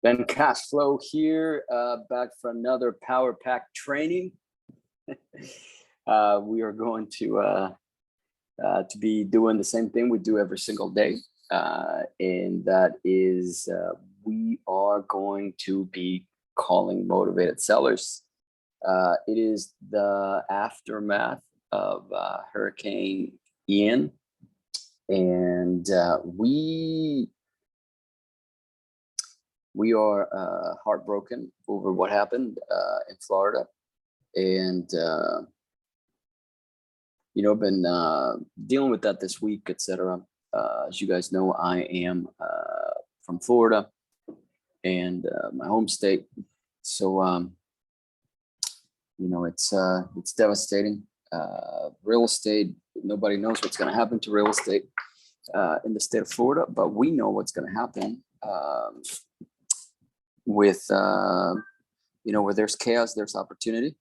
Ben Cash Flow here, back for another Power Pack training. We are going to be doing the same thing we do every single day, and that is we are going to be calling motivated sellers. It is the aftermath of Hurricane Ian, and we are heartbroken over what happened in Florida, and been dealing with that this week, etc. As you guys know, I am from Florida, and my home state. So it's devastating. Real estate. Nobody knows what's going to happen to real estate in the state of Florida, but we know what's going to happen. With where there's chaos, there's opportunity.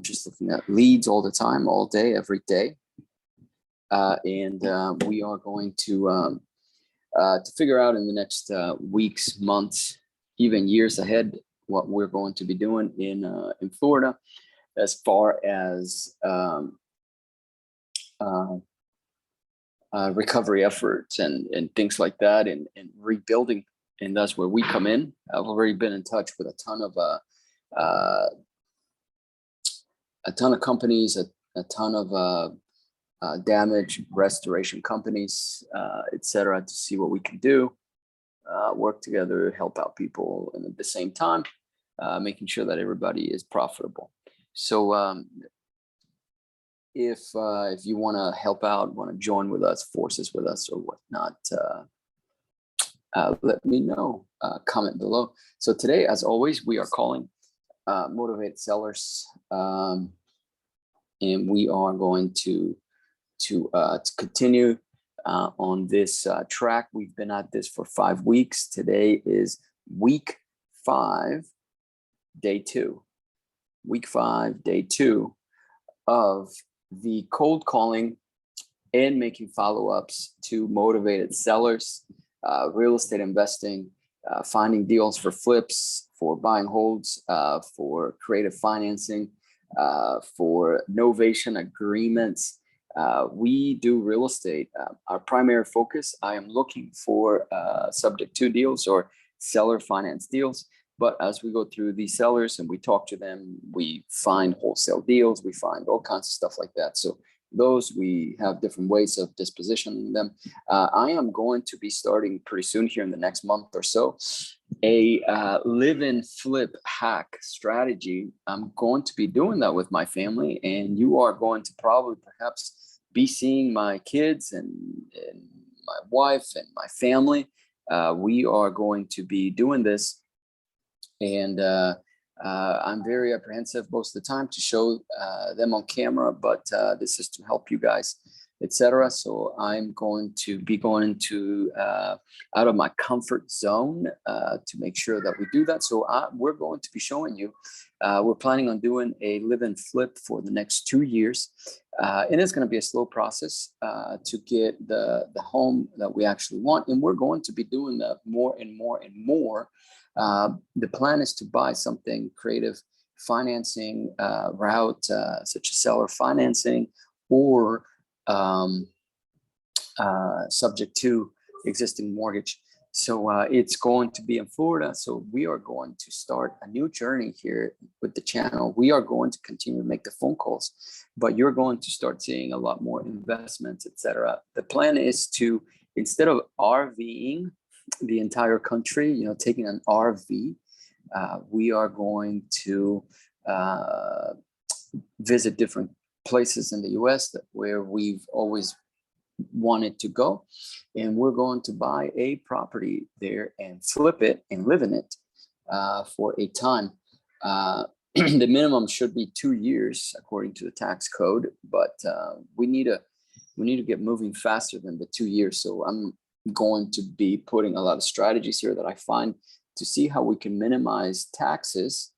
Just looking at leads all the time, all day, every day, and we are going to figure out in the next weeks, months, even years ahead what we're going to be doing in Florida as far as recovery efforts and things like that, and rebuilding. And that's where we come in. I've already been in touch with a ton of companies, a ton of damage restoration companies, etc., to see what we can do, work together, help out people, and at the same time, making sure that everybody is profitable. So if you want to help out, want to join with us, forces with us, or whatnot, let me know. Comment below. So today, as always, we are calling motivated sellers, and we are going to continue on this track. We've been at this for 5 weeks. Today is week 5, day 2. Week 5, day 2 of the cold calling and making follow-ups to motivated sellers. Real estate investing, finding deals for flips, for buying holds, for creative financing, for novation agreements. We do real estate. Our primary focus, I am looking for subject to deals or seller finance deals. But as we go through these sellers and we talk to them, we find wholesale deals, we find all kinds of stuff like that. So those, we have different ways of dispositioning them. I am going to be starting pretty soon here in the next month or so a live and flip hack strategy. I'm going to be doing that with my family, and you are going to probably perhaps be seeing my kids and my wife and my family. We are going to be doing this, and I'm very apprehensive most of the time to show them on camera, but this is to help you guys, etc. So I'm going to be going into out of my comfort zone to make sure that we do that. So we're going to be showing you. We're planning on doing a live and flip for the next 2 years, and it's going to be a slow process to get the home that we actually want, and we're going to be doing that more and more and more. The plan is to buy something creative financing route, such as seller financing, or subject to existing mortgage. So it's going to be in Florida. So we are going to start a new journey here with the channel. We are going to continue to make the phone calls, but you're going to start seeing a lot more investments, etc. The plan is to, instead of RVing the entire country, taking an RV, we are going to visit different places in the US where we've always wanted to go, and we're going to buy a property there and flip it and live in it for a time. The minimum should be 2 years according to the tax code, but we need to get moving faster than the 2 years. So I'm going to be putting a lot of strategies here that I find to see how we can minimize taxes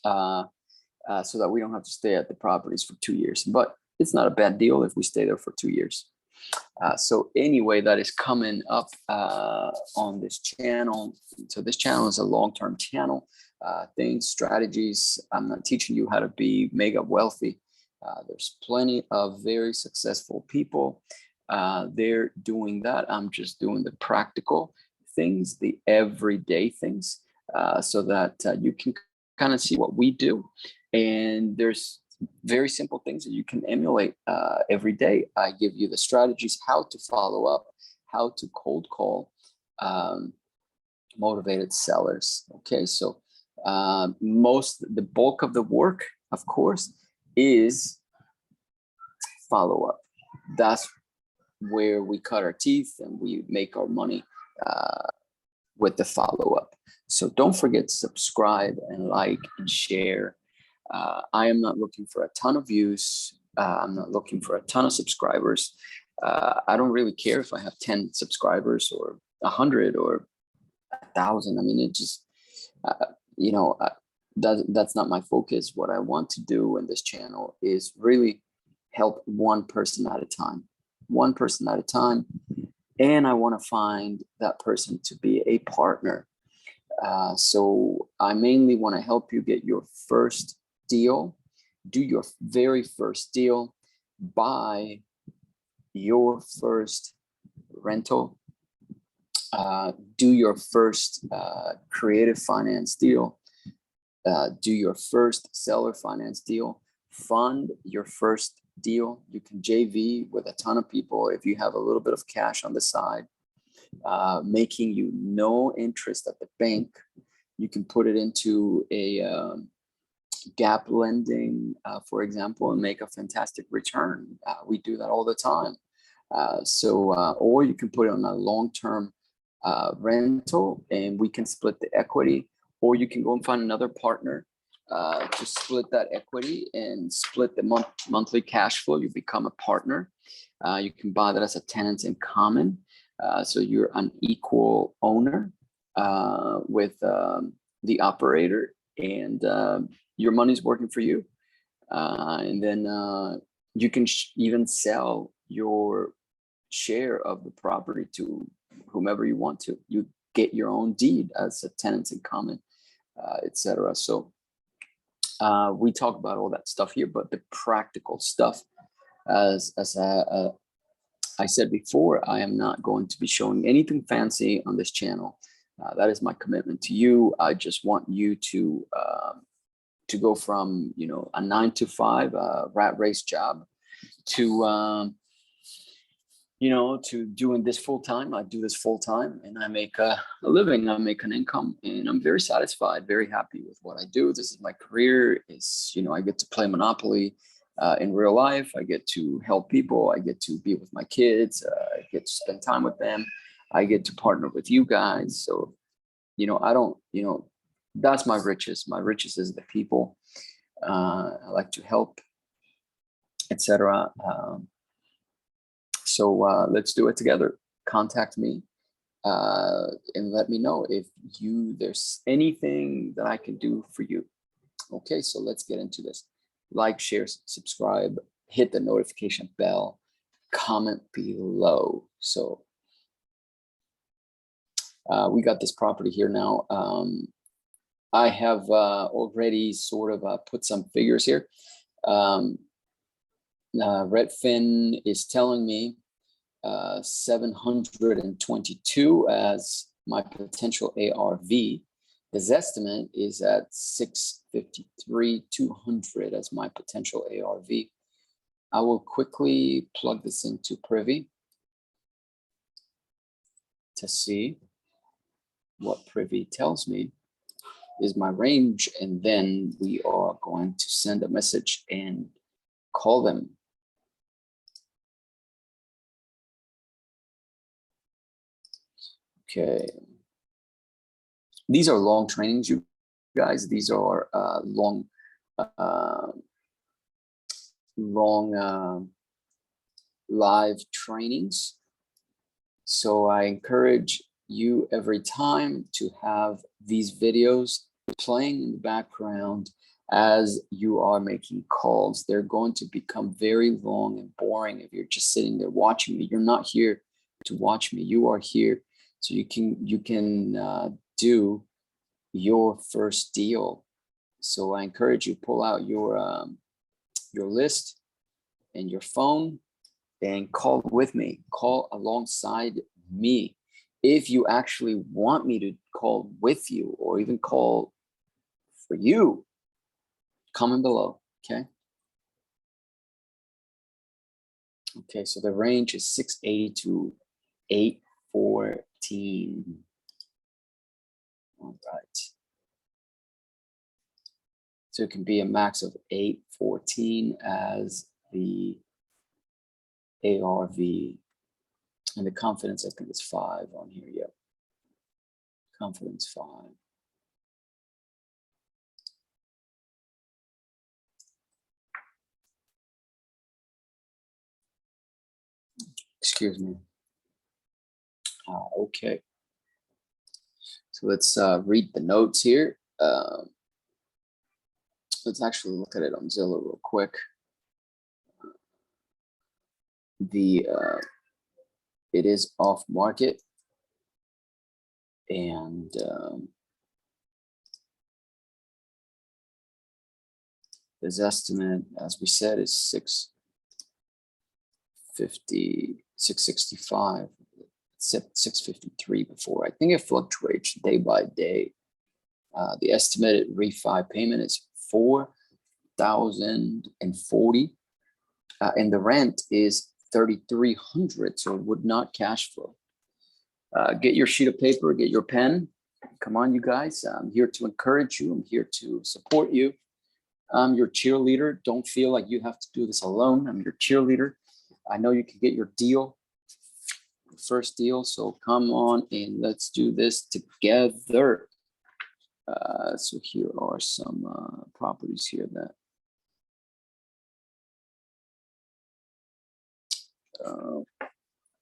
so that we don't have to stay at the properties for 2 years. But it's not a bad deal if we stay there for 2 years. So anyway, that is coming up on this channel. So this channel is a long-term channel. Things, strategies. I'm not teaching you how to be mega wealthy. There's plenty of very successful people. They're doing that. I'm just doing the practical things, the everyday things, so that you can kind of see what we do. And there's very simple things that you can emulate every day. I give you the strategies, how to follow up, how to cold call motivated sellers. Okay, so the bulk of the work, of course, is follow up. That's where we cut our teeth and we make our money with the follow up. So don't forget to subscribe and like and share. I am not looking for a ton of views. I'm not looking for a ton of subscribers. I don't really care if I have 10 subscribers or 100 or 1,000. I mean, it just, that's not my focus. What I want to do in this channel is really help one person at a time, and I want to find that person to be a partner. So I mainly want to help you get your first deal, do your very first deal, buy your first rental, do your first creative finance deal, do your first seller finance deal, fund your first deal. You can JV with a ton of people if you have a little bit of cash on the side, making you no interest at the bank. You can put it into a gap lending, for example, and make a fantastic return. We do that all the time. Or you can put it on a long-term rental and we can split the equity, or you can go and find another partner to split that equity and split the monthly cash flow. You become a partner. You can buy that as a tenant in common. So you're an equal owner with the operator, and your money's working for you. And then you can even sell your share of the property to whomever you want to. You get your own deed as a tenant in common, etc. So we talk about all that stuff here, but the practical stuff, as I said before, I am not going to be showing anything fancy on this channel. That is my commitment to you. I just want you to go from a 9-to-5 rat race job to to doing this full time. I do this full time and I make a living. I make an income, and I'm very satisfied, very happy with what I do. This is my career. It's I get to play Monopoly in real life. I get to help people. I get to be with my kids. I get to spend time with them. I get to partner with you guys. So I don't that's my riches. My riches is the people. I like to help, etc. So let's do it together. Contact me and let me know if there's anything that I can do for you. Okay, so let's get into this. Like, share, subscribe, hit the notification bell, comment below. So we got this property here now. I have already sort of put some figures here. Redfin is telling me 722 as my potential ARV. The Zestimate is at 653,200 as my potential ARV. I will quickly plug this into Privy to see what Privy tells me is my range, and then we are going to send a message and call them. Okay. These are long trainings, you guys. These are long live trainings. So I encourage you every time to have these videos playing in the background as you are making calls, they're going to become very long and boring if you're just sitting there watching me. You're not here to watch me. You are here so you can do your first deal. So I encourage you, pull out your list and your phone and call with me, call alongside me. If you actually want me to call with you or even call for you, comment below, okay? Okay, so the range is 680 to 814. All right. So it can be a max of 814 as the ARV. And the confidence, I think, is 5 on here. Yep. Confidence 5. Excuse me. Okay. So let's read the notes here. Let's actually look at it on Zillow real quick. It is off market, and his estimate, as we said, is 650, 665, 653 before. I think it fluctuates day by day. The estimated refi payment is $4,040, and the rent is $3,300. So it would not cash flow. Get your sheet of paper, get your pen. Come on, you guys. I'm here to encourage you. I'm here to support you. I'm your cheerleader. Don't feel like you have to do this alone. I'm your cheerleader. I know you can get your deal, first deal. So come on and let's do this together. So here are some properties here that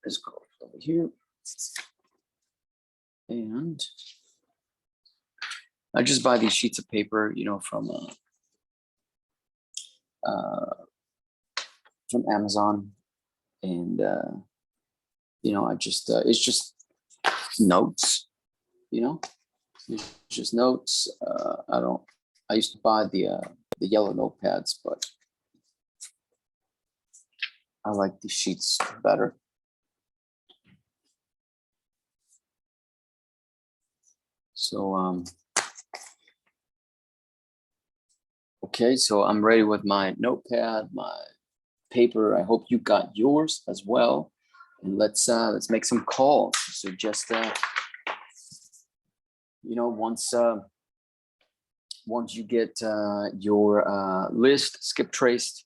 let's go over here. And I just buy these sheets of paper, you know, from Amazon, and you know, I just it's just notes, you know, it's just notes. I used to buy the yellow notepads, but I like the sheets better. So okay, so I'm ready with my notepad, my paper. I hope you got yours as well. And let's make some calls. So just you know, once you get your list skip traced,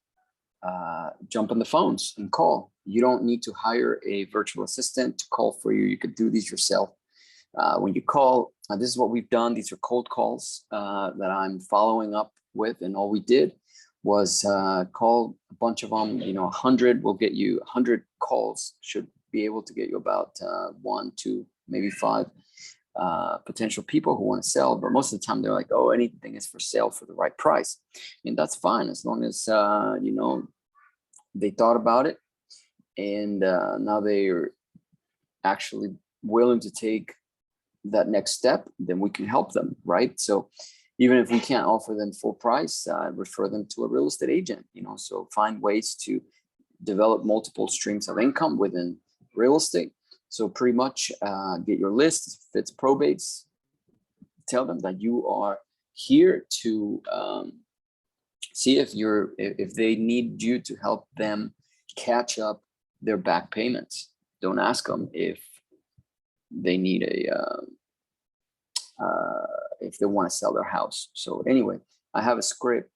jump on the phones and call. You don't need to hire a virtual assistant to call for you. You could do these yourself. When you call, this is what we've done. These are cold calls that I'm following up with, and all we did was call a bunch of them. You know, 100 will get you 100 calls. Should be able to get you about 1, 2, maybe 5 potential people who want to sell. But most of the time, they're like, "Oh, anything is for sale for the right price," and that's fine as long as you know, they thought about it, and now they're actually willing to take that next step. Then we can help them, right? So even if we can't offer them full price, refer them to a real estate agent, you know. So find ways to develop multiple streams of income within real estate. So pretty much get your list, if it's probates, tell them that you are here to see if they need you to help them catch up their back payments. Don't ask them if they need if they want to sell their house. So anyway, I have a script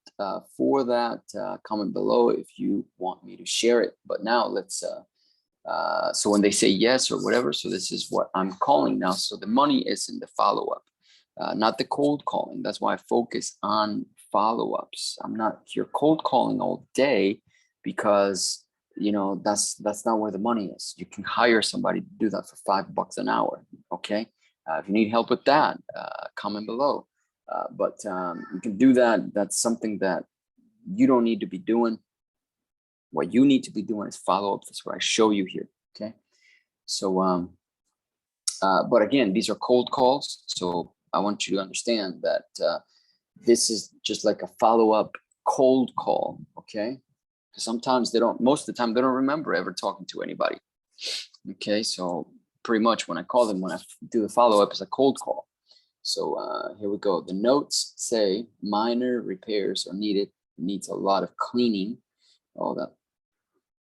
for that. Comment below if you want me to share it. But now let's so when they say yes or whatever, so this is what I'm calling now. So the money is in the follow-up, not the cold calling. That's why I focus on follow-ups. I'm not here cold calling all day, because you know that's not where the money is. You can hire somebody to do that for $5 an hour. Okay. If you need help with that, comment below. But you can do that. That's something that you don't need to be doing. What you need to be doing is follow up. That's what I show you here. Okay. So, but again, these are cold calls. So I want you to understand that this is just like a follow-up cold call. Okay. Sometimes they don't, most of the time they don't remember ever talking to anybody. Okay. So pretty much when I call them, when I do the follow-up, it's a cold call. So here we go. The notes say minor repairs are needed, needs a lot of cleaning. Oh, that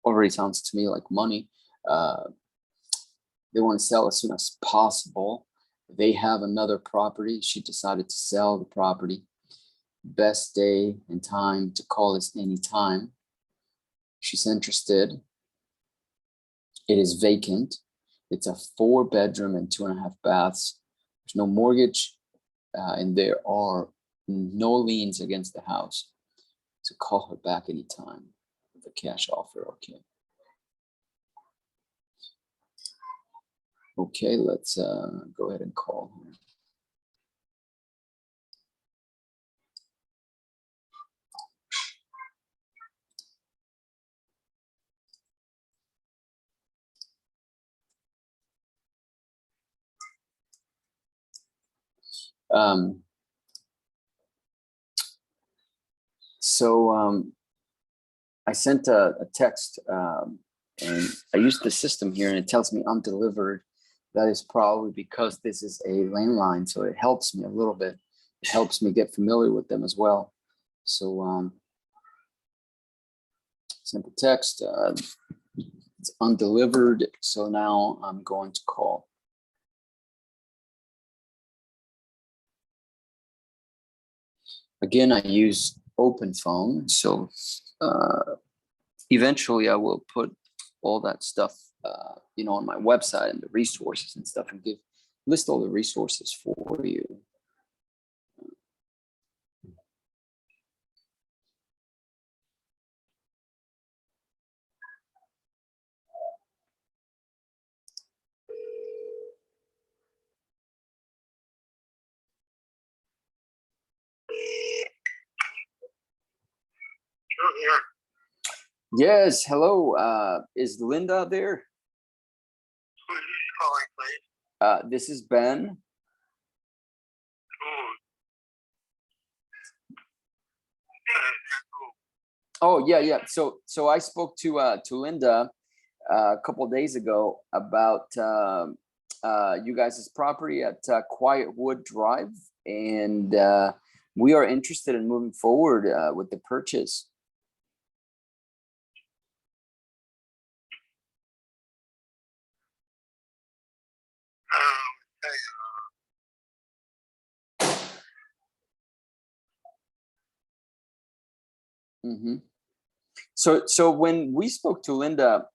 already sounds to me like money. They want to sell as soon as possible. They have another property. She decided to sell the property. Best day and time to call is anytime. She's interested. It is vacant. It's a 4-bedroom and 2.5 baths. There's no mortgage, and there are no liens against the house. So call her back anytime with a cash offer. Okay. Okay, let's go ahead and call her. I sent a text and I used the system here and it tells me undelivered. That is probably because this is a landline, so it helps me a little bit. It helps me get familiar with them as well. So sent the text, it's undelivered. So now I'm going to call. Again, I use open phone. So eventually I will put all that stuff, on my website and the resources and stuff, and list all the resources for you. Yes, hello. Is Linda there? Who is calling, please? This is Ben. Oh, yeah. So I spoke to Linda a couple of days ago about you guys' property at Quietwood Drive, and we are interested in moving forward with the purchase. Mm-hmm. So when we spoke to Linda,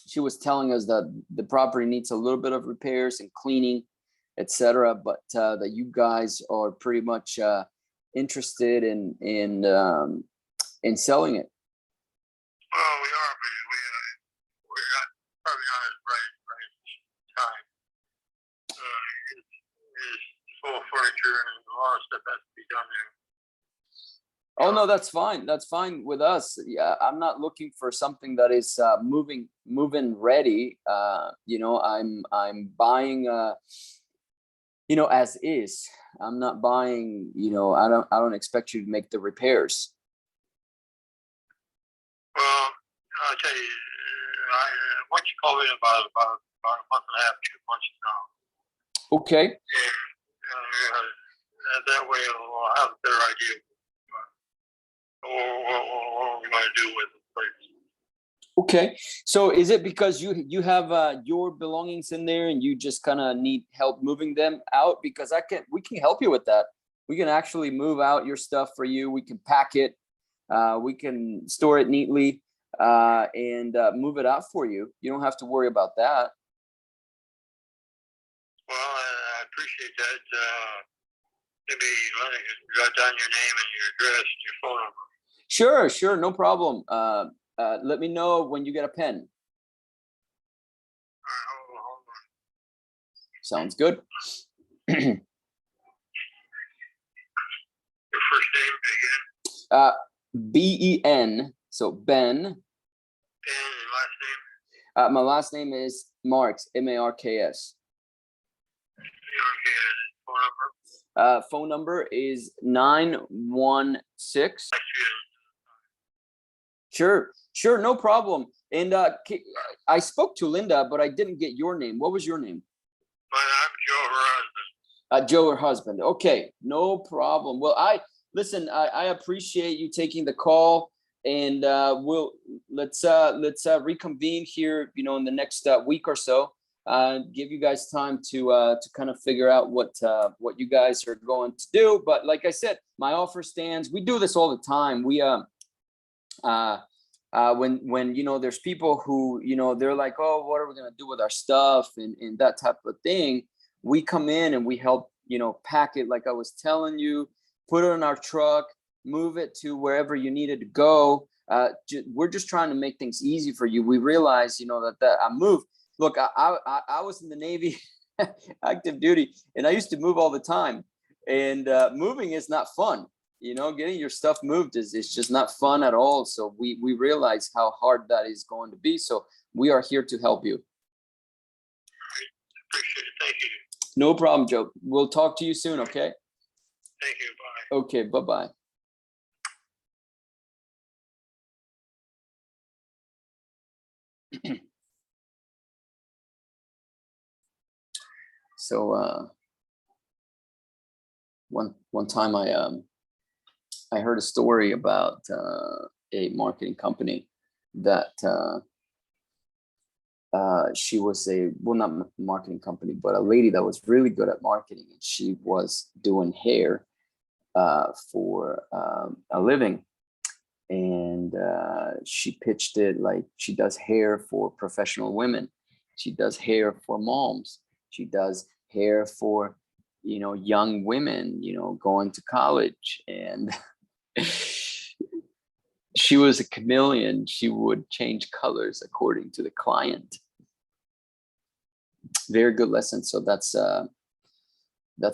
she was telling us that the property needs a little bit of repairs and cleaning, etc., but that you guys are pretty much interested in selling it. Well, we are, but we're not probably not at the right time. It's full furniture and a lot of stuff has to be done there. Oh no, that's fine. That's fine with us. Yeah, I'm not looking for something that is move-in ready. I'm buying as is. I'm not buying, I don't expect you to make the repairs. Well, I'll tell you, once you call in about a month and a half, 2 months now. Okay. And that way I'll have a better idea what we're going to do with the place. Okay, so is it because you have your belongings in there and you just kind of need help moving them out? Because we can help you with that. We can actually move out your stuff for you. We can pack it, we can store it neatly, and move it out for you. You don't have to worry about that. Well, I appreciate that. Maybe jot down your name and your address and your phone number. Sure, no problem. Let me know when you get a pen. All right, hold on. Sounds good. Ben. So Ben. And last name? My last name is Marks, Marks. Okay, phone number? Phone number is 916. Sure, no problem. And I spoke to Linda, but I didn't get your name. What was your name? I'm Joe, her husband. Joe, her husband. Okay, no problem. Well, listen. I appreciate you taking the call, and let's reconvene here. In the next week or so. Give you guys time to kind of figure out what you guys are going to do. But like I said, my offer stands. We do this all the time. We when there's people who they're like, oh, what are we gonna do with our stuff and that type of thing. We come in and we help pack it, like I was telling you, put it in our truck, move it to wherever you need it to go. We're just trying to make things easy for you. We realize that I moved. Look, I was in the Navy, active duty, and I used to move all the time. And moving is not fun. Getting your stuff moved is just not fun at all. So we realize how hard that is going to be. So we are here to help you. Appreciate it. Thank you. No problem, Joe. We'll talk to you soon, okay? Thank you. Bye. Okay, bye-bye. So one time I heard a story about a marketing company that she was not marketing company, but a lady that was really good at marketing, and she was doing hair for a living. And she pitched it like she does hair for professional women. She does hair for moms. She does hair for, young women, going to college. And she was a chameleon. She would change colors according to the client. Very good lesson. So that's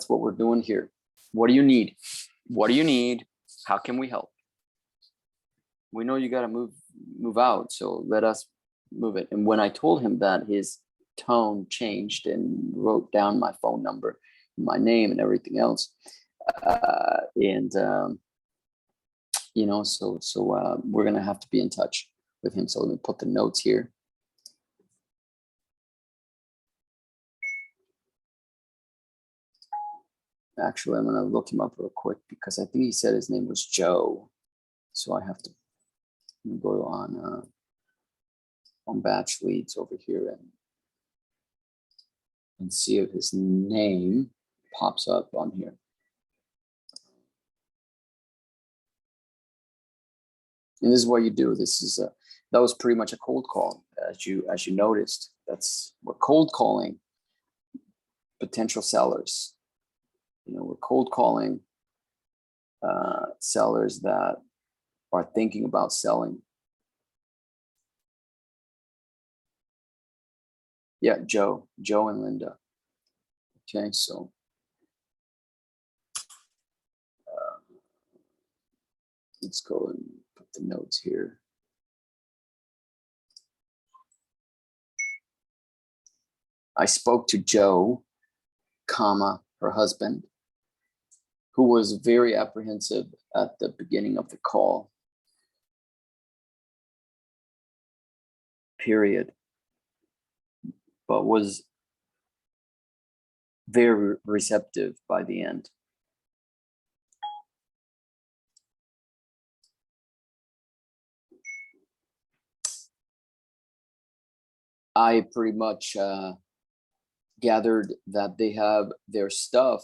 what we're doing here. What do you need? What do you need? How can we help? We know you got to move out, so let us move it. And when I told him that, his tone changed and wrote down my phone number, my name, and everything else. So we're gonna have to be in touch with him. So let me put the notes here. Actually, I'm gonna look him up real quick because I think he said his name was Joe. So I have to go on batch leads over here and see if his name pops up on here. And this is what you do. This is that was pretty much a cold call, as you noticed. We're cold calling potential sellers. We're cold calling sellers that are thinking about selling. Yeah, Joe and Linda. Okay, so let's go and put the notes here. I spoke to Joe, her husband, who was very apprehensive at the beginning of the call. Period. But was very receptive by the end. I pretty much gathered that they have their stuff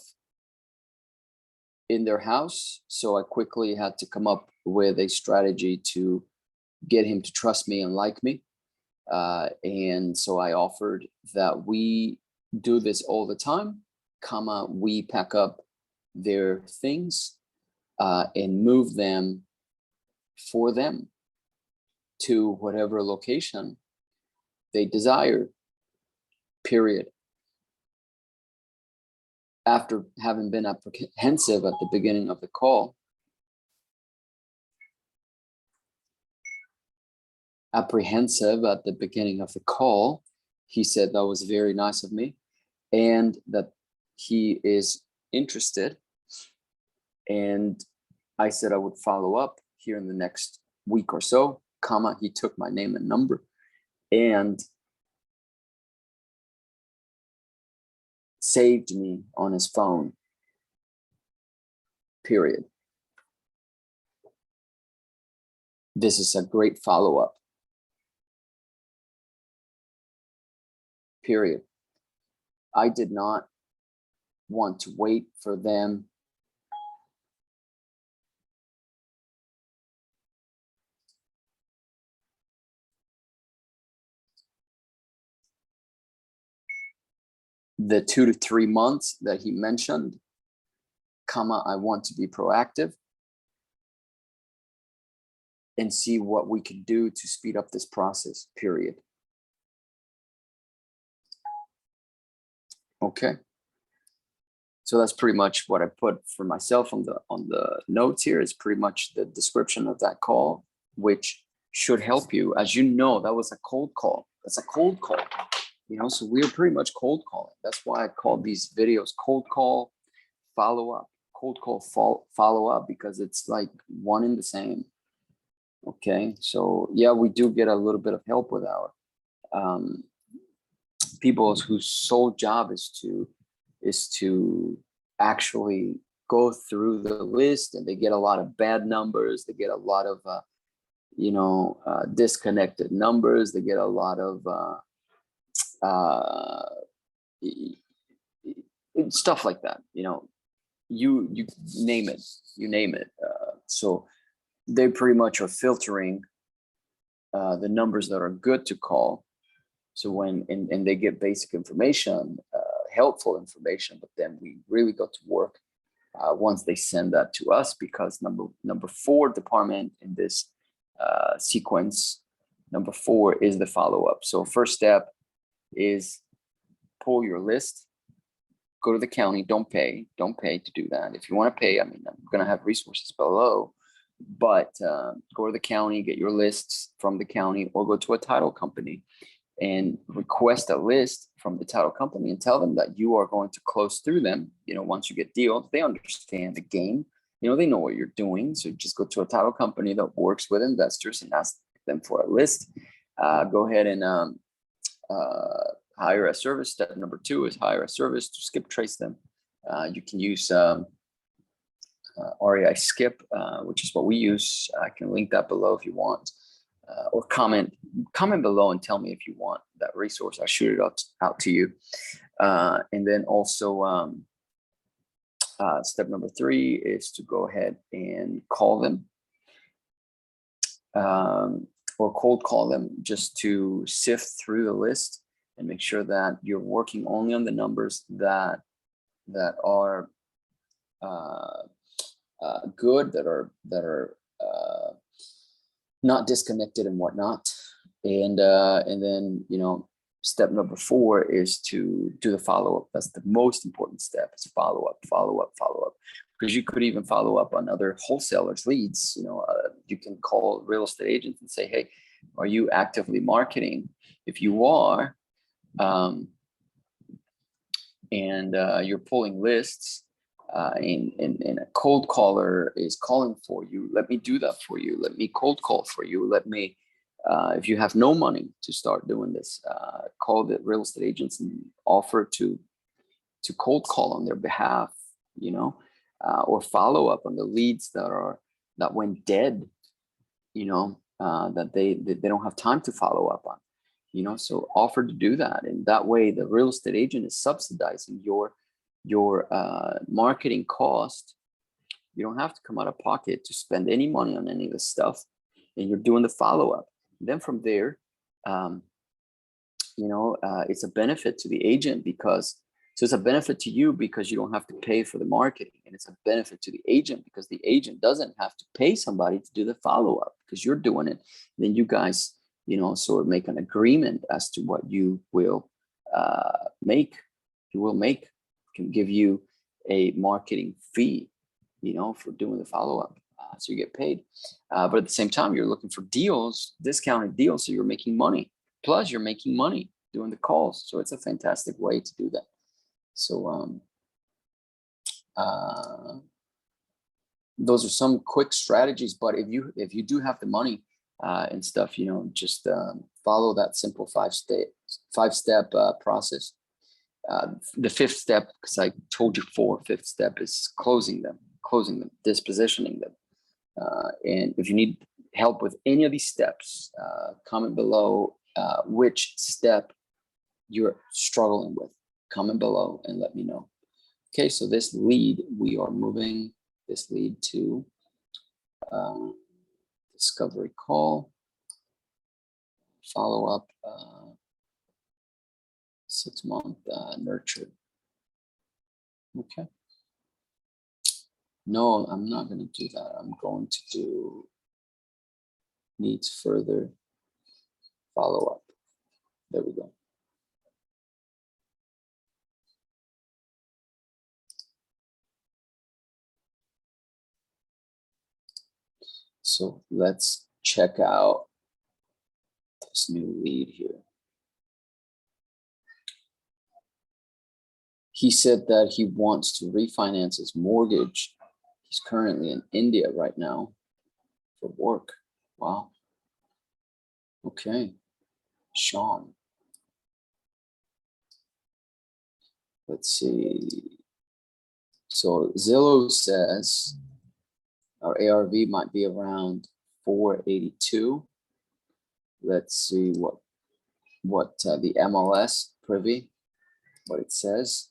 in their house. So I quickly had to come up with a strategy to get him to trust me and like me. And so I offered that we do this all the time, we pack up their things and move them for them to whatever location they desire, period. After having been apprehensive at the beginning of the call, apprehensive at the beginning of the call. He said that was very nice of me and that he is interested. And I said I would follow up here in the next week or so, comma, he took my name and number and saved me on his phone, period. This is a great follow-up, period. I did not want to wait for them the 2 to 3 months that he mentioned, comma, I want to be proactive and see what we can do to speed up this process, period. Okay. So that's pretty much what I put for myself on the notes here. Is pretty much the description of that call, which should help you. As you know, that was a cold call. That's a cold call, you know, so we're pretty much cold calling. That's why I called these videos cold call, follow up, cold call, follow up, because it's like one and the same. Okay, so yeah, we do get a little bit of help with our people whose sole job is to actually go through the list, and they get a lot of bad numbers. They get a lot of disconnected numbers. They get a lot of stuff like that. You know, you name it. You name it. So they pretty much are filtering the numbers that are good to call. So when and they get basic information, helpful information, but then we really go to work once they send that to us, because number 4 department in this sequence, number 4 is the follow-up. So first step is pull your list, go to the county, don't pay to do that. If you want to pay, I mean, I'm going to have resources below, but go to the county, get your lists from the county, or go to a title company and request a list from the title company and tell them that you are going to close through them. You know, once you get deals, they understand the game. You know, they know what you're doing. So just go to a title company that works with investors and ask them for a list. Go ahead and hire a service. Step number 2 is hire a service to skip trace them. You can use REI Skip, which is what we use. I can link that below if you want. Or comment below and tell me if you want that resource. I'll shoot it out to you. And then also step number 3 is to go ahead and call them or cold call them, just to sift through the list and make sure that you're working only on the numbers that are good, that are not disconnected and whatnot. And then, you know, step number 4 is to do the follow-up. That's the most important step, is follow up, because you could even follow up on other wholesalers' leads. You know, you can call real estate agents and say, hey, are you actively marketing? If you are, and you're pulling lists, and a cold caller is calling for you, let me do that for you. Let me cold call for you. Let me, if you have no money to start doing this, call the real estate agents and offer to cold call on their behalf, you know, or follow up on the leads that went dead, you know, that they don't have time to follow up on, you know. So offer to do that, and that way the real estate agent is subsidizing your marketing cost. You don't have to come out of pocket to spend any money on any of this stuff, and you're doing the follow-up. Then from there, you know, it's a benefit to the agent, because it's a benefit to you because you don't have to pay for the marketing, and it's a benefit to the agent because the agent doesn't have to pay somebody to do the follow-up because you're doing it. Then you guys, you know, sort of make an agreement as to what you will make. Can give you a marketing fee, you know, for doing the follow-up. so you get paid. But at the same time, you're looking for deals, discounted deals, so you're making money. Plus, you're making money doing the calls, so it's a fantastic way to do that. So those are some quick strategies. But if you do have the money and stuff, just follow that simple five-step process. The fifth step, because I told you fifth step is closing them, dispositioning them. And if you need help with any of these steps, comment below which step you're struggling with. Comment below and let me know. Okay, so this lead, we are moving this lead to discovery call, follow up, 6-month nurture. Okay. No, I'm not going to do that. I'm going to do needs further follow up. There we go. So let's check out this new lead here. He said that he wants to refinance his mortgage. He's currently in India right now for work. Wow. Okay. Sean. Let's see. So Zillow says our ARV might be around 482. Let's see what the MLS privy, what it says.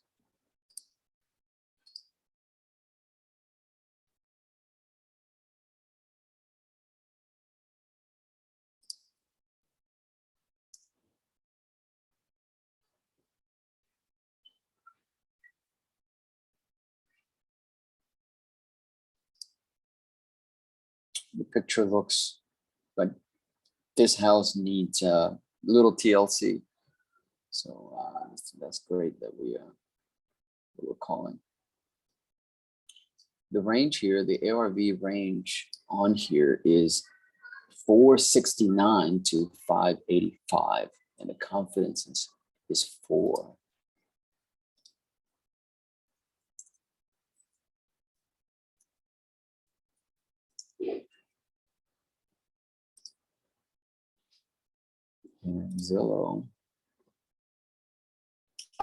The picture looks like this house needs a little TLC. So that's great that we're calling. The range here, the ARV range on here is 469 to 585, and the confidence is 4. And Zillow.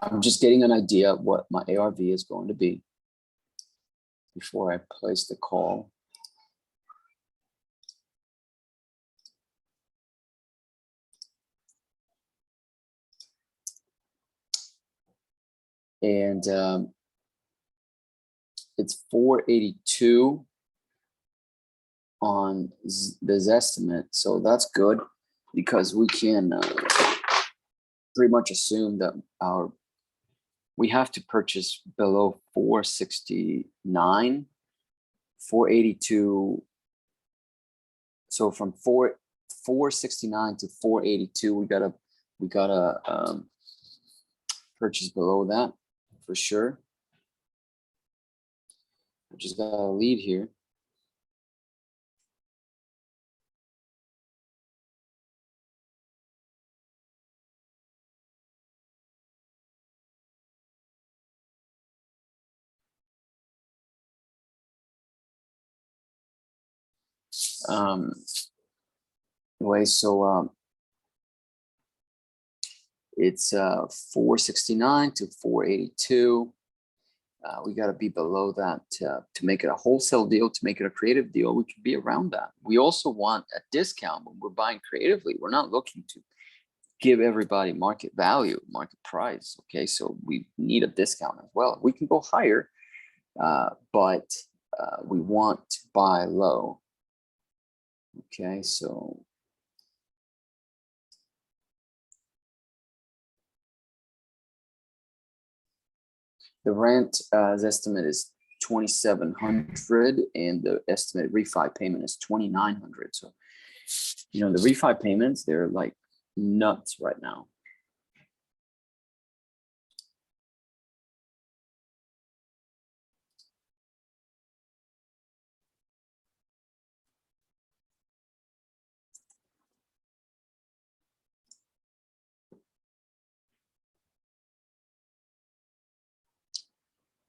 I'm just getting an idea of what my ARV is going to be before I place the call. And it's 482 on this estimate. So that's good because we can pretty much assume that we have to purchase below 469, 482. So from 469 to 482, we gotta purchase below that for sure. I just got a lead here. Anyway, so it's 469 to 482. We got to be below that to make it a wholesale deal, to make it a creative deal. We could be around that. We also want a discount when we're buying creatively. We're not looking to give everybody market value, market price. Okay, so we need a discount as well. We can go higher, but we want to buy low. Okay, so the rent estimate is 2,700, and the estimated refi payment is 2,900. So, the refi payments, they're like nuts right now.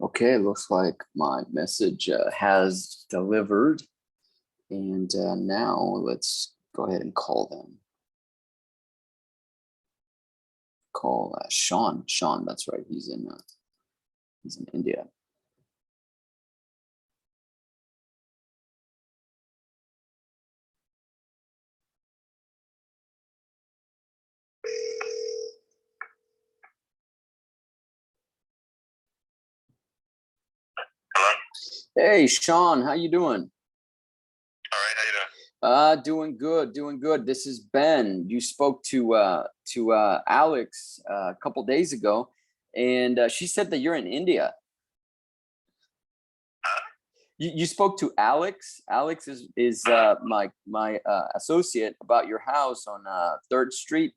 Okay, looks like my message has delivered. And now let's go ahead and call them. Call Sean. Sean, that's right. He's in India. Hello? Hey, Sean, how you doing? All right, how you doing? Doing good. This is Ben. You spoke to Alex a couple days ago, and she said that you're in India. You spoke to Alex. Alex is my associate about your house on 3rd Street,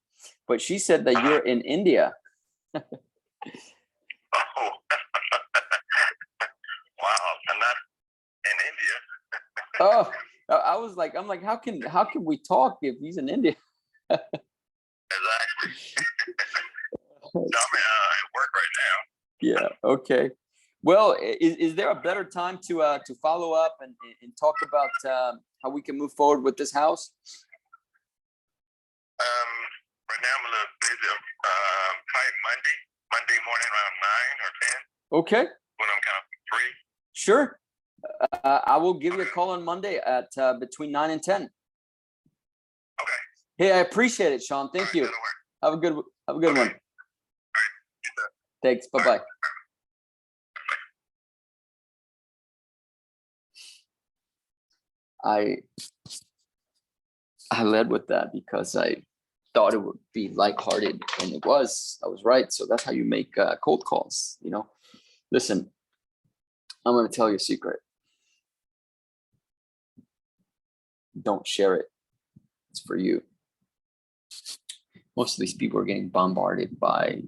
but she said that you're in India. Oh, wow, I'm not in India. Oh, I'm like, how can we talk if he's in India? Exactly. No, I'm at work right now. Yeah. Okay. Well, is there a better time to follow up and talk about how we can move forward with this house? Right now I'm a little busy. Probably Monday morning around 9 or 10 Okay. when I'm kind of free. Sure. I will give you a call on Monday at between 9 and 10. Okay. Hey, I appreciate it, Sean. Thank you. Have a good one. All right. You too. Thanks. Bye-bye. I led with that because I thought it would be lighthearted, and it was. I was right. So that's how you make cold calls. Listen, I'm going to tell you a secret. Don't share it. It's for you. Most of these people are getting bombarded by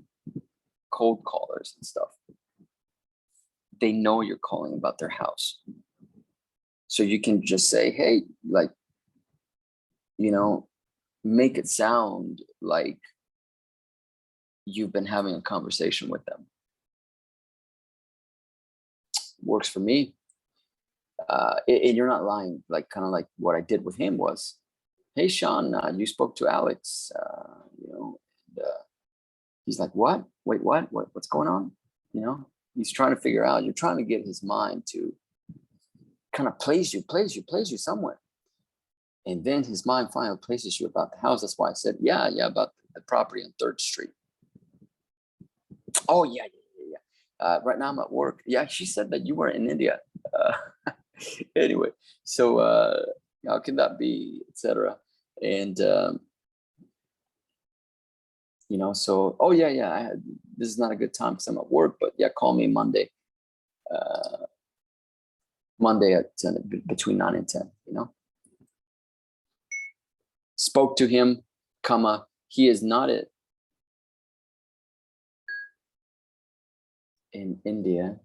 cold callers and stuff. They know you're calling about their house. So you can just say, hey, like, make it sound like you've been having a conversation with them. Works for me. And you're not lying. Like, kind of like what I did with him was, hey, Sean, you spoke to Alex, and, he's like, what? Wait, what? What's going on? He's trying to figure out, you're trying to get his mind to kind of plays you somewhere. And then his mind finally places you about the house. That's why I said, yeah, about the property on 3rd Street. Oh, yeah. Right now I'm at work. Yeah, she said that you were in India. Anyway, so how can that be, etc. And so, oh yeah, this is not a good time because I'm at work, but yeah, call me Monday. Monday at 10, between 9 and 10. Spoke to him, he is not in India.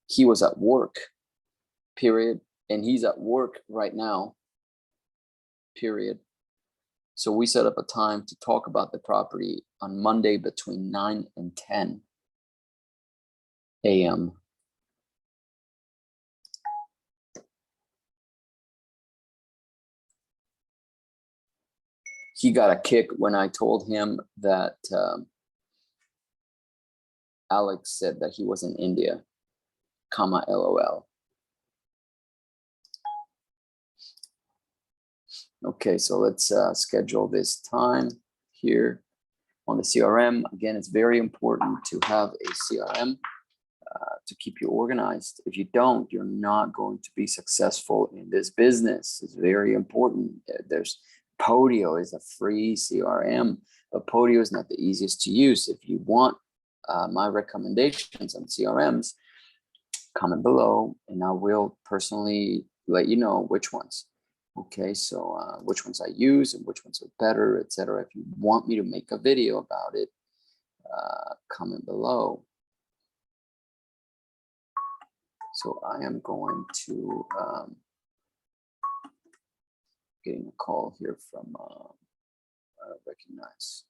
He was at work, period. And he's at work right now, period. So we set up a time to talk about the property on Monday between 9 and 10 a.m. He got a kick when I told him that Alex said that he was in India, LOL. Okay, so let's schedule this time here on the CRM. Again, it's very important to have a CRM to keep you organized. If you don't, you're not going to be successful in this business. It's very important. There's Podio is a free CRM, but Podio is not the easiest to use. If you want my recommendations on CRMs, comment below and I will personally let you know which ones. Okay, so which ones I use and which ones are better, etc. If you want me to make a video about it, comment below. So I am going to getting a call here from I don't recognize.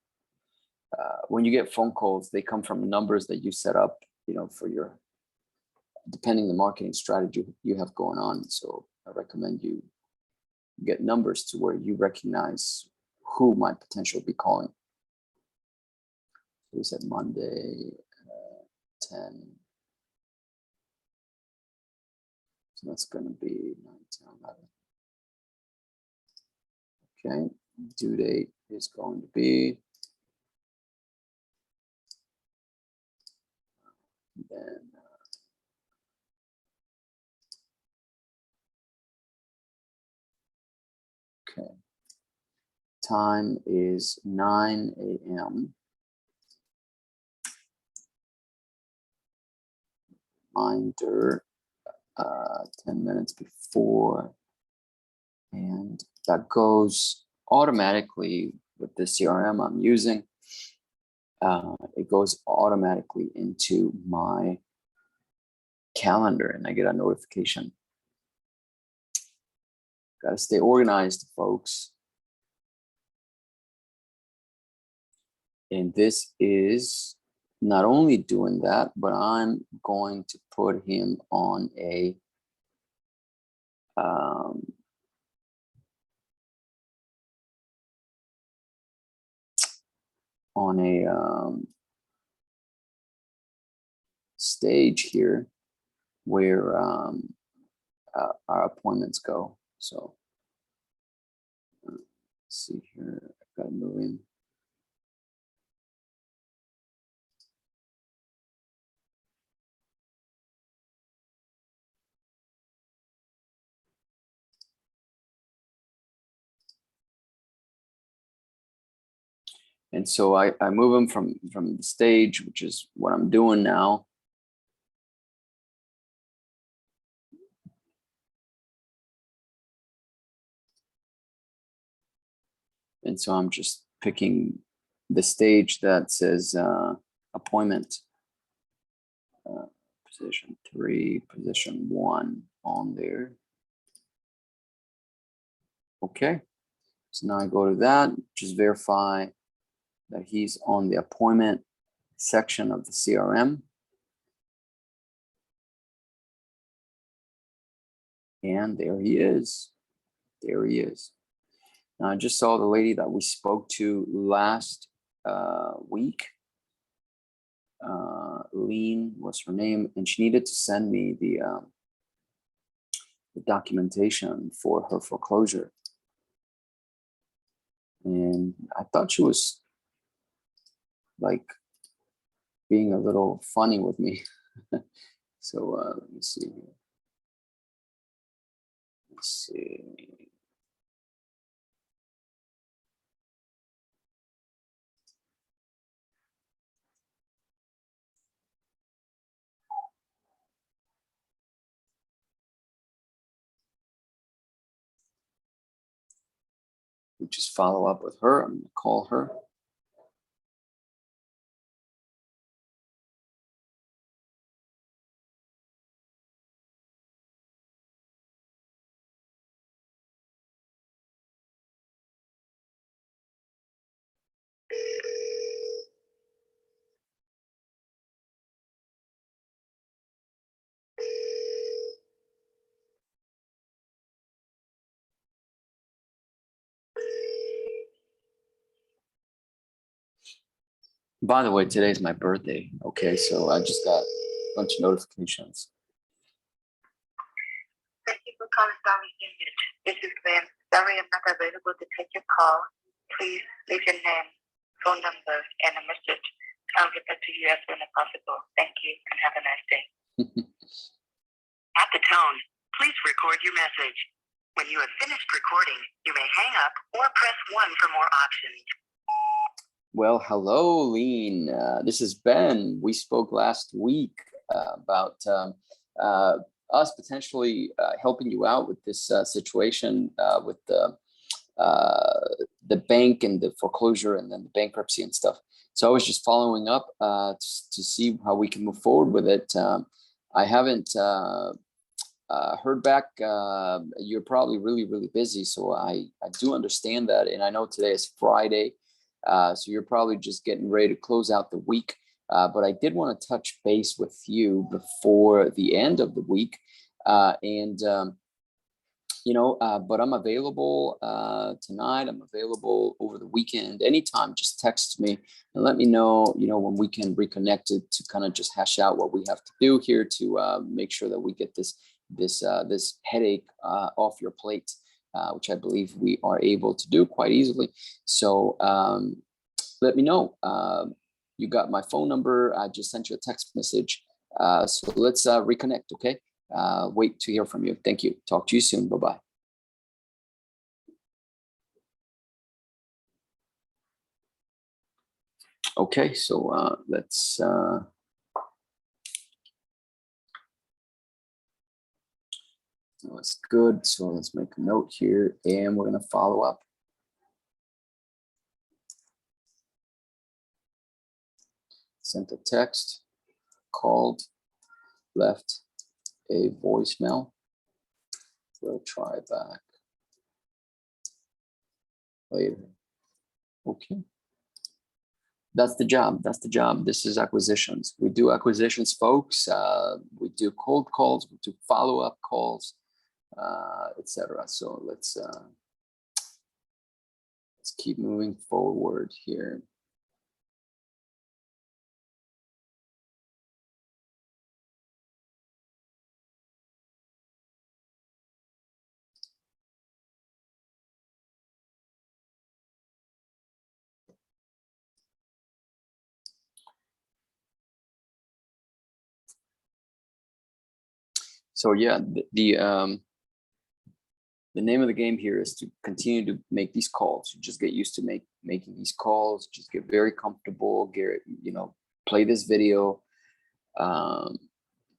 when you get phone calls, they come from numbers that you set up, for your, depending the marketing strategy you have going on. So I recommend you get numbers to where you recognize who might potentially be calling. We said Monday, 10. So that's going to be 9, 10, 11. Okay, due date is going to be, then okay, time is 9 a.m. Reminder, 10 minutes before, and that goes automatically with the CRM I'm using. It goes automatically into my calendar and I get a notification. Got to stay organized, folks. And this is not only doing that, but I'm going to put him on a stage here where our appointments go. So let's see here, I've got to move in. And so I move them from the stage, which is what I'm doing now. And so I'm just picking the stage that says appointment, position 3, position 1 on there. Okay, so now I go to that, just verify that he's on the appointment section of the CRM. And there he is. There he is. Now, I just saw the lady that we spoke to last week. Lean was her name, and she needed to send me the documentation for her foreclosure. And I thought she was like being a little funny with me. So let me see here. Let's see. We just follow up with her. I'm gonna call her. By the way, today's my birthday. Okay, so I just got a bunch of notifications. Thank you for calling Valley Union. This is Lynn. Sorry, I'm not available to take your call. Please leave your name, phone number, and a message. I'll get back to you as soon as possible. Thank you, and have a nice day. At the tone, please record your message. When you have finished recording, you may hang up or press 1 for more options. Well, hello, Lean. This is Ben. We spoke last week about us potentially helping you out with this situation with the bank and the foreclosure and then the bankruptcy and stuff. So I was just following up to see how we can move forward with it. I haven't heard back. You're probably really, really busy. So I do understand that. And I know today is Friday. So you're probably just getting ready to close out the week. But I did want to touch base with you before the end of the week. But I'm available tonight. I'm available over the weekend. Anytime, just text me and let me know, when we can reconnect to kind of just hash out what we have to do here to make sure that we get this headache off your plate, which I believe we are able to do quite easily. So let me know. You got my phone number. I just sent you a text message. So let's reconnect, okay? Wait to hear from you. Thank you. Talk to you soon. Bye-bye. Okay, so that's good. So let's make a note here, and we're going to follow up. Sent a text, called, left a voicemail. We'll try back later. Okay. That's the job. That's the job. This is acquisitions. We do acquisitions, folks. We do cold calls. We do follow-up calls, etc. So let's keep moving forward here. So yeah, the name of the game here is to continue to make these calls. You just get used to making these calls. Just get very comfortable. Play this video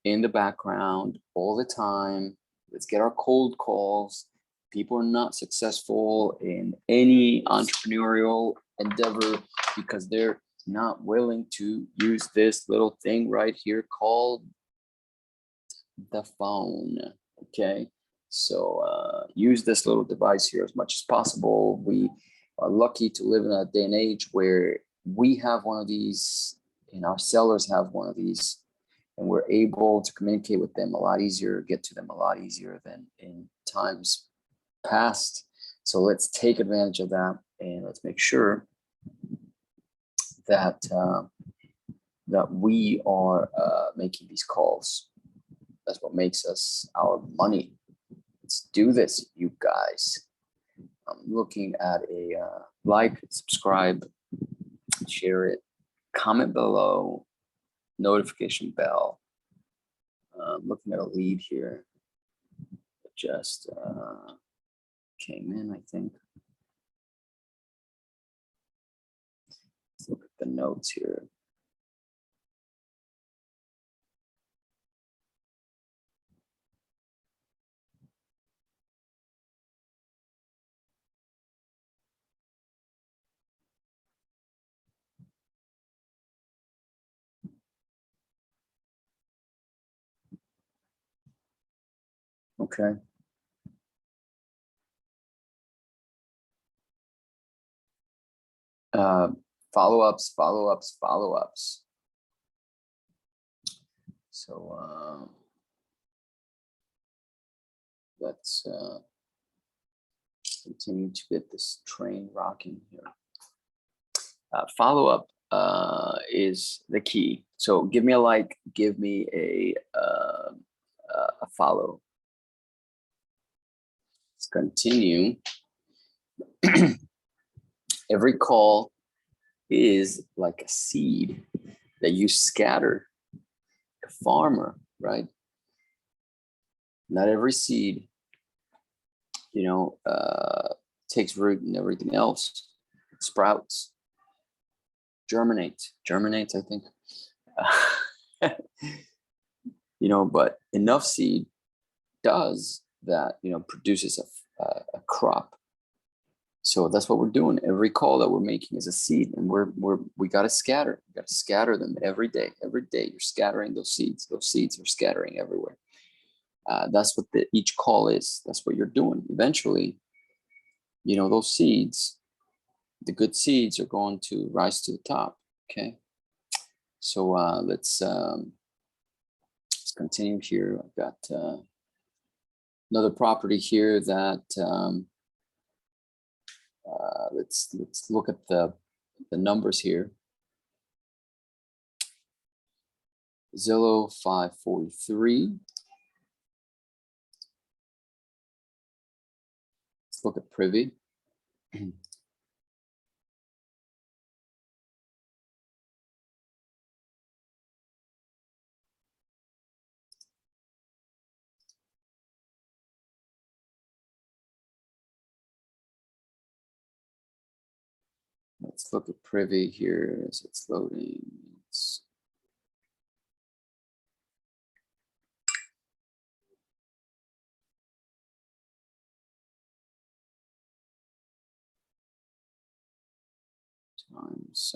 in the background all the time. Let's get our cold calls. People are not successful in any entrepreneurial endeavor because they're not willing to use this little thing right here called the phone. Okay, so use this little device here as much as possible. We are lucky to live in a day and age where we have one of these and our sellers have one of these, and we're able to communicate with them a lot easier, get to them a lot easier than in times past. So let's take advantage of that, and let's make sure that that we are making these calls. That's what makes us our money. Let's do this, you guys. I'm looking at a like, subscribe, share it, comment below, notification bell. I'm looking at a lead here. It just came in, I think. Let's look at the notes here. Okay. Follow-ups. So let's continue to get this train rocking here. Follow-up is the key. So give me a like, give me a follow. Let's continue. Every call is like a seed that you scatter. A farmer, right? Not every seed, takes root and everything else. Sprouts, germinates, I think. But enough seed does that, produces a crop. So that's what we're doing. Every call that we're making is a seed, and we got to scatter. We got to scatter them every day. Every day you're scattering those seeds. Those seeds are scattering everywhere. That's what each call is. That's what you're doing. Eventually, those seeds the good seeds are going to rise to the top. Okay. So let's continue here. I've got another property here that let's look at the numbers here. Zillow 543. Let's look at Privy. Let's look at Privy here as it's loading. Times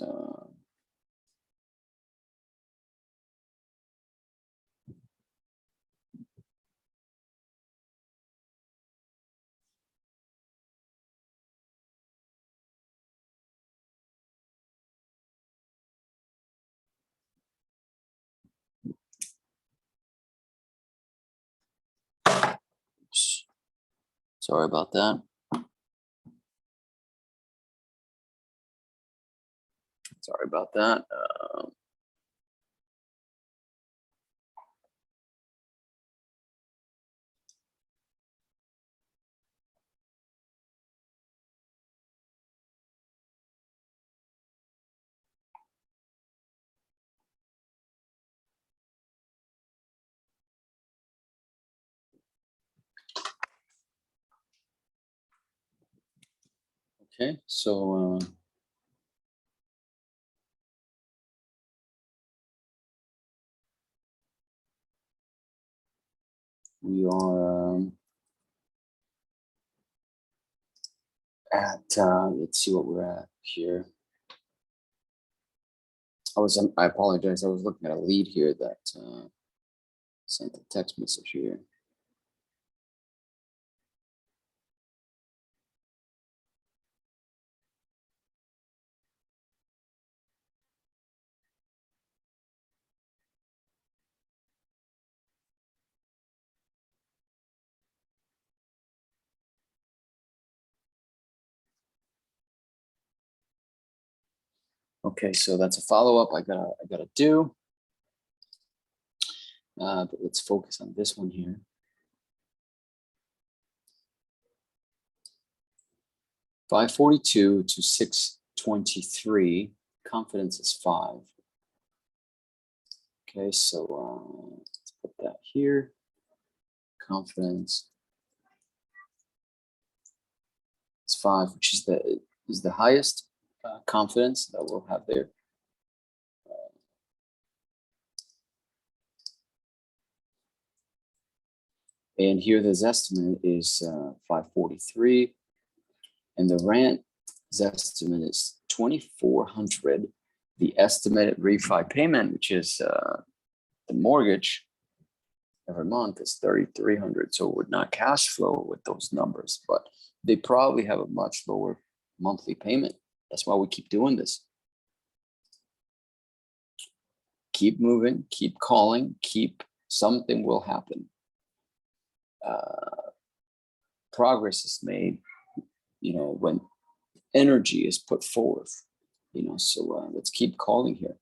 sorry about that. Sorry about that. Okay, so we are at, let's see what we're at here. I apologize. I was looking at a lead here that sent a text message here. Okay, so that's a follow-up I gotta do. But let's focus on this one here. $542 to $623. Confidence is 5. Okay, so let's put that here. Confidence is 5, which is the highest confidence that we'll have there. And here this estimate is 543, and the rent estimate is 2,400. The estimated refi payment, which is the mortgage every month, is 3,300. So it would not cash flow with those numbers, but they probably have a much lower monthly payment. That's why we keep doing this. Keep moving, keep calling, something will happen. Progress is made, when energy is put forth, so let's keep calling here.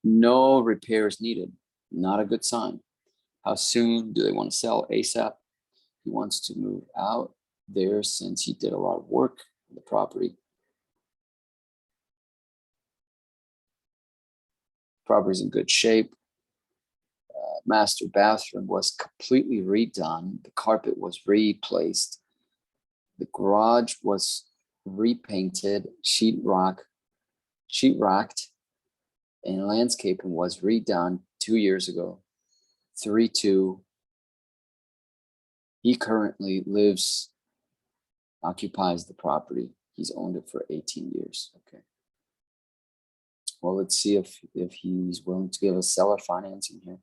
No repairs needed, not a good sign. How soon do they want to sell? ASAP. He wants to move out there since he did a lot of work on the property. Property's in good shape. Master bathroom was completely redone. The carpet was replaced. The garage was repainted, sheetrocked, and landscaping was redone 2 years ago. 3-2. He currently occupies the property. He's owned it for 18 years. Okay. Well, let's see if he's willing to give us seller financing here.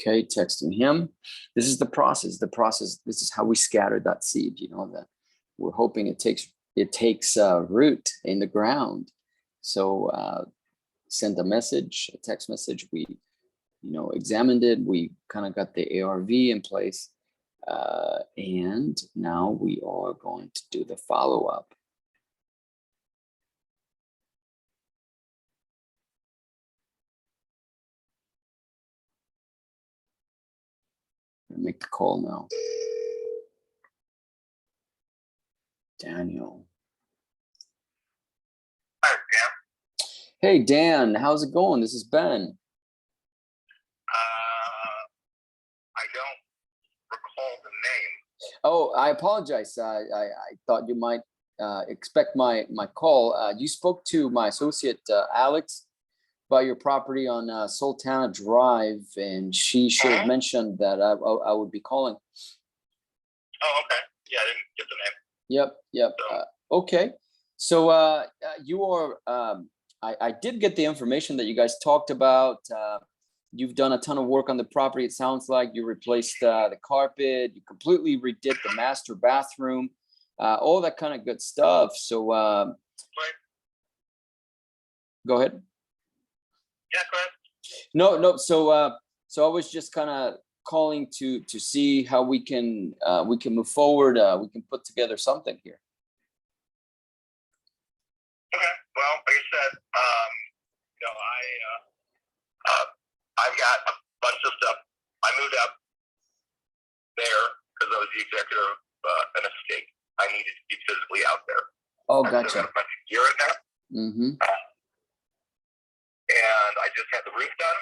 Okay, texting him. This is the process. This is how we scatter that seed. You know, that we're hoping it takes root in the ground. So send a message, a text message. We, examined it. We kind of got the ARV in place, and now we are going to do the follow up. Make the call now. Daniel. Hi, Dan. Hey, Dan, how's it going? This is Ben. I don't recall the name. Oh, I apologize. I thought you might expect my call. You spoke to my associate, Alex, about your property on Sultana Drive, and she should have mentioned that I would be calling. Oh, okay. Yeah, I didn't get the name. Yep. Okay. So you are, I did get the information that you guys talked about. You've done a ton of work on the property. It sounds like you replaced the carpet, you completely redid the master bathroom, all that kind of good stuff. So Right. go ahead. Yeah, go ahead. No. So I was just kind of calling to see how we can move forward. We can put together something here. Okay. Well, like I said, I've got a bunch of stuff. I moved up there because I was the executor of an estate. I needed to be physically out there. Oh, I still gotcha. got a bunch of gear in there. Mm-hmm. And I just had the roof done.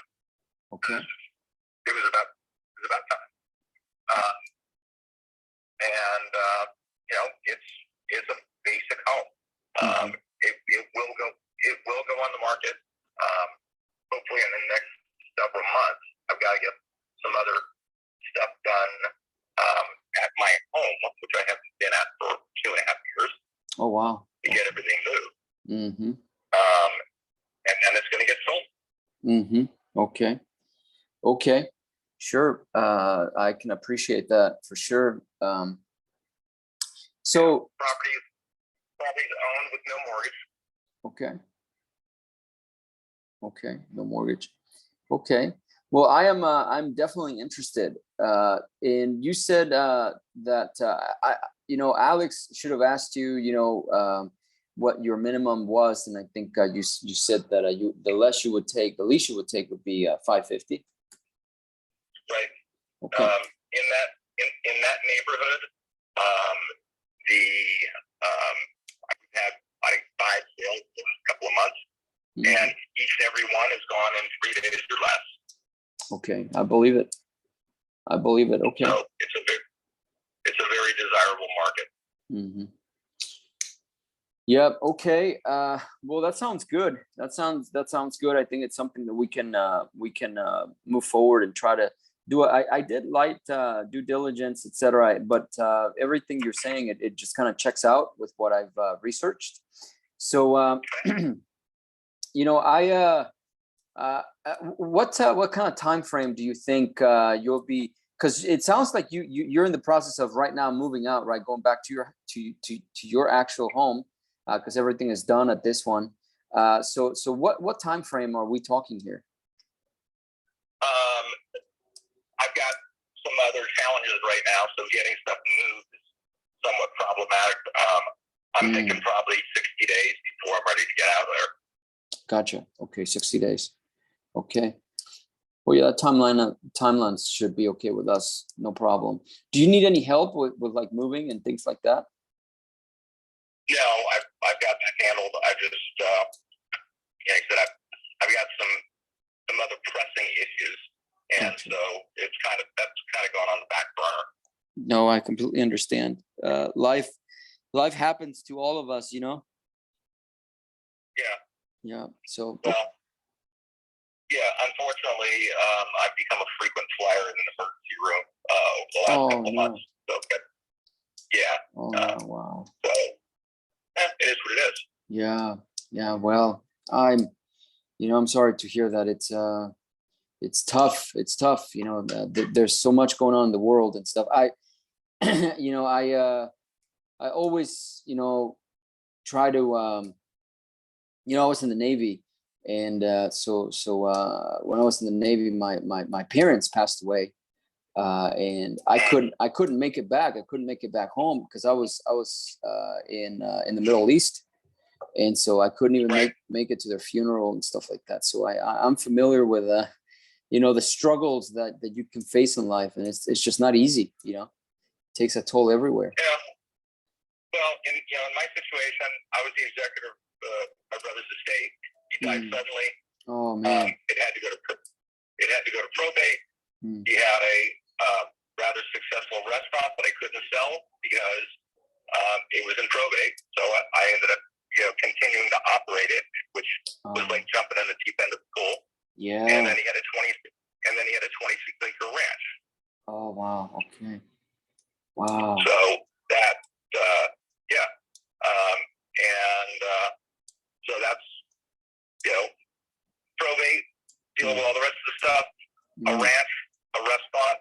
Okay. It was about time. It's a basic home. It will go on the market. Hopefully in the next several months. I've got to get some other stuff done at my home, which I haven't been at for 2.5 years. Oh, wow. To get everything moved. Mm-hmm. And then it's going to get sold. Mm-hmm. Okay. Sure. I can appreciate that for sure. So property's owned with no mortgage. Okay. No mortgage. Okay. Well, I'm definitely interested. And you said that Alex should have asked you, what your minimum was, and I think you said that the least you would take would be 550. Right. Okay. In that neighborhood, I've had 5 sales in a couple of months, and each and every one has gone in 3 days or less. Okay, I believe it. Okay. So it's a very desirable market. Mm-hmm. Yep. Okay. Well, that sounds good. That sounds good. I think it's something that we can move forward and try to do. I did light due diligence, etc. But everything you're saying, it just kind of checks out with what I've researched. So, what kind of time frame do you think you'll be? Because it sounds like you're in the process of right now moving out, right? Going back to your actual home. Because everything is done at this one. So what time frame are we talking here? I've got some other challenges right now, so getting stuff moved is somewhat problematic. I'm thinking probably 60 days before I'm ready to get out of there. Gotcha. Okay, 60 days. Okay. Well, yeah, that timelines should be okay with us. No problem. Do you need any help with like moving and things like that? No, I've got that handled. I just, like I said, I've got some other pressing issues, and Gotcha. so that's kind of gone on the back burner. No, I completely understand. Life happens to all of us, Yeah. Yeah. So. Well, yeah. Unfortunately, I've become a frequent flyer in the emergency room over the last couple months. So, yeah. Oh no! Wow. So. It is what it is. Yeah. Well, I'm sorry to hear that. it's tough. It's tough. You know, there's so much going on in the world and stuff. You know, I always, you know, try to, you know, I was in the Navy, and so when I was in the Navy, my parents passed away, and I couldn't make it back. I couldn't make it back home because I was in the Middle East, and so I couldn't even make it to their funeral and stuff like that. So I'm familiar with you know, the struggles that you can face in life, and it's just not easy. You know, it takes a toll everywhere. Yeah. Well, in my situation, I was the executor of my brother's estate. He died suddenly. Oh man. It had to go to probate. Mm. He had a rather successful restaurant, but I couldn't sell because it was in probate. So I ended up, you know, continuing to operate it, which was like jumping in the deep end of the pool. Yeah. And then he had a 26-acre ranch. Oh wow. Okay. Wow. So that, yeah, so that's, you know, probate, dealing with all the rest of the stuff, a ranch, a restaurant.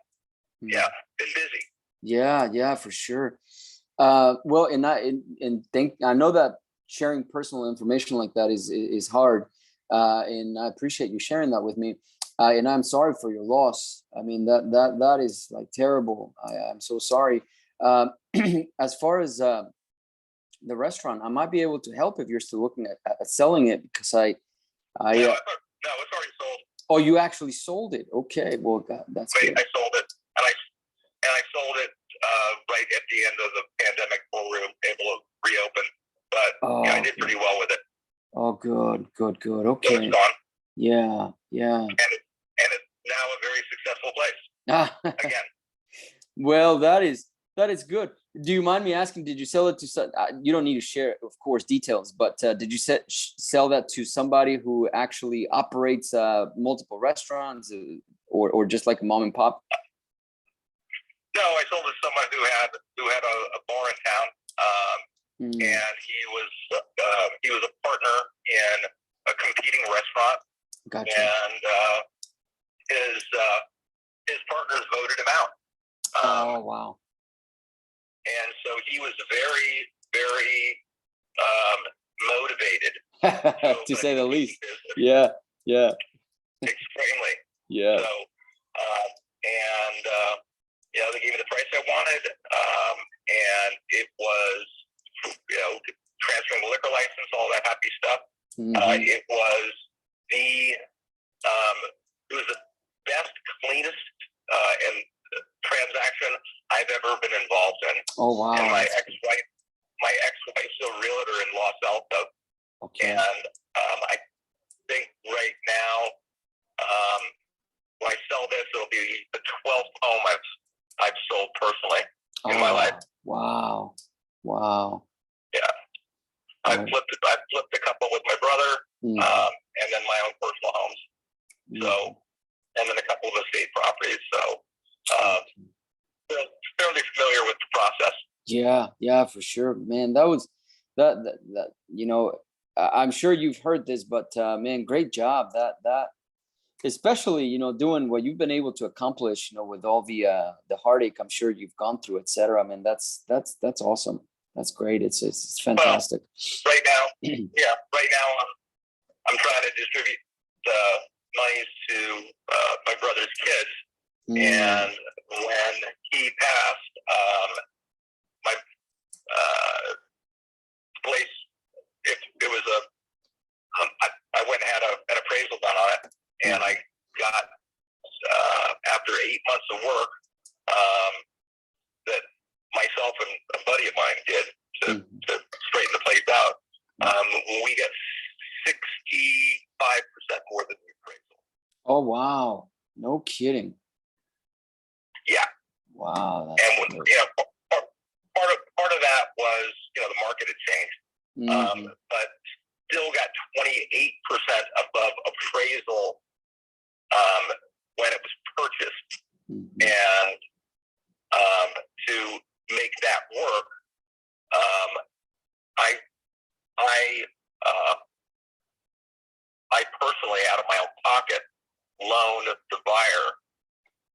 Yeah, been busy. Yeah, for sure. Well, I know that sharing personal information like that is hard, and I appreciate you sharing that with me. And I'm sorry for your loss. I mean, that is like terrible. I'm so sorry. As far as the restaurant, I might be able to help if you're still looking at selling it, because No, it's already sold. Oh, you actually sold it. Okay, well, that's good. I sold it, and I sold it right at the end of the pandemic before we were able to reopen. But I did pretty well with it. Oh, good. Okay. So it's gone. Yeah. And it's now a very successful place. Again. Well, that is good. Do you mind me asking, did you sell it to, you don't need to share, of course, details, but did you sell that to somebody who actually operates multiple restaurants, or just like a mom and pop? No, I sold it to someone who had a bar in town, and he was a partner in a competing restaurant. Gotcha. And his partners voted him out. Oh wow. And so he was very, very motivated, to say the least. Yeah. Extremely. Yeah. So, you know, they gave me the price I wanted, and it was, you know, transferring the liquor license, all that happy stuff. It was the best, cleanest, and transaction I've ever been involved in. Oh wow. And my ex-wife's a realtor in Los Altos. Okay. And I think right now, when I sell this, it'll be the 12th home I've sold personally in my life. Wow. Yeah. I've flipped a couple with my brother, and then my own personal homes. So, and then a couple of estate properties. So, fairly familiar with the process. Yeah, for sure, man. That was that you know, I'm sure you've heard this, but man, great job. That especially, you know, doing what you've been able to accomplish, you know, with all the heartache I'm sure you've gone through, etc. I mean, that's awesome. That's great. It's fantastic. Well, right now, I'm trying to distribute the monies to my brother's kids. And when he passed, my place, it was I went and had an appraisal done on it, and I got, after 8 months of work, that myself and a buddy of mine did to straighten the place out, we got 65% more than the appraisal. Oh wow! No kidding. Yeah. Wow. And part of that was, you know, the market had changed, but still got 28% above appraisal when it was purchased, and to make that work, I personally, out of my own pocket, loan the buyer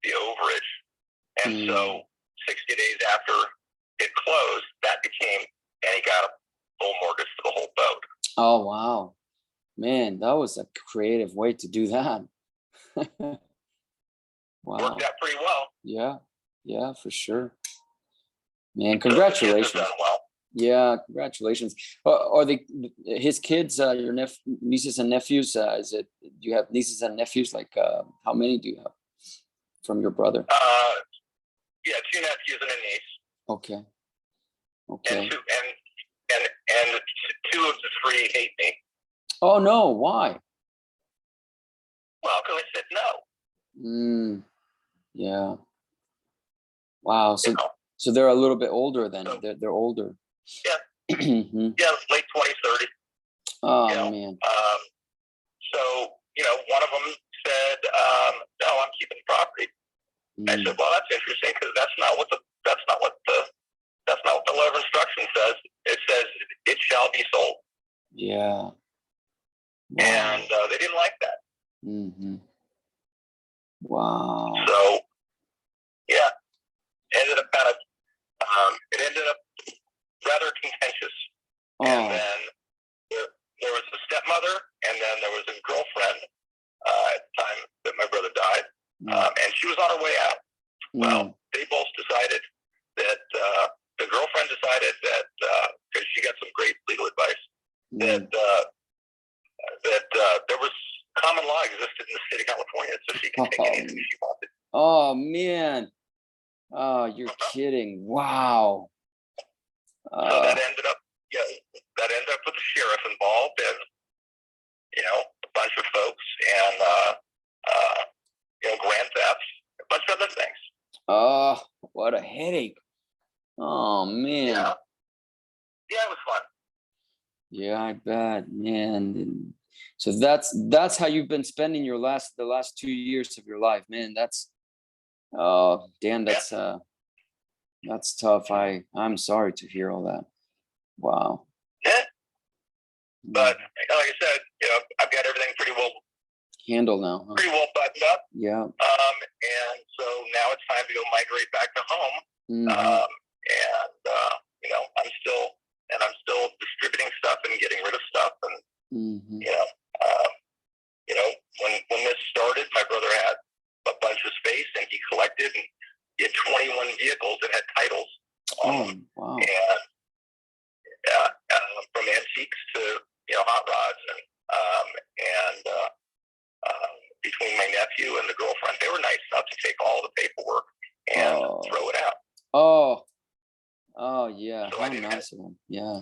the overage. And so 60 days after it closed, that became, and he got a full mortgage for the whole boat. Oh, wow. Man, that was a creative way to do that. Wow. Worked out pretty well. Yeah. Yeah, for sure. Man, So the congratulations. kids have done well. Yeah, congratulations. Are they his kids, your nieces and nephews? Do you have nieces and nephews? Like, how many do you have from your brother? Yeah, 2 nephews and a niece. Okay. Okay. And 2 of the 3 hate me. Oh no, why? Well, because I said no. Yeah. Wow. You know? So they're a little bit older then. So- They're older. Yeah. Mhm. Yeah, late 20s, 30s. Oh You know, man. So, one of them said, no, I'm keeping the property. I said, well, that's interesting because that's not what the letter of instruction says. It says it shall be sold. Yeah. Wow. And they didn't like that. Mm-hmm. Wow. So, yeah, ended up it ended up rather contentious. Oh. And then there was a stepmother, and then there was a girlfriend at the time that my brother died, and she was on her way out. Well, they both decided that the girlfriend decided that because she got some great legal advice that there was common law existed in the state of California, so she could take anything she wanted. Oh man. Oh, you're kidding. Wow. So that ended up with the sheriff involved and a bunch of folks and grand thefts, a bunch of other things. Oh, what a headache. Oh man. Yeah, it was fun. Yeah, I bet, man. So that's how you've been spending the last 2 years of your life, man. That's damn, that's tough. I'm sorry to hear all that. Wow. Yeah. But like I said, I've got everything pretty well handled now. Huh? Pretty well buttoned up. Yeah. And so now it's time to go migrate back to home. I'm still distributing stuff and getting rid of stuff. And when this started, my brother had a bunch of space, and he collected. And he had 21 vehicles that had titles on them. Wow. And from antiques to hot rods, and between my nephew and the girlfriend, they were nice enough to take all the paperwork and throw it out. Oh yeah. So how nice of them. Yeah.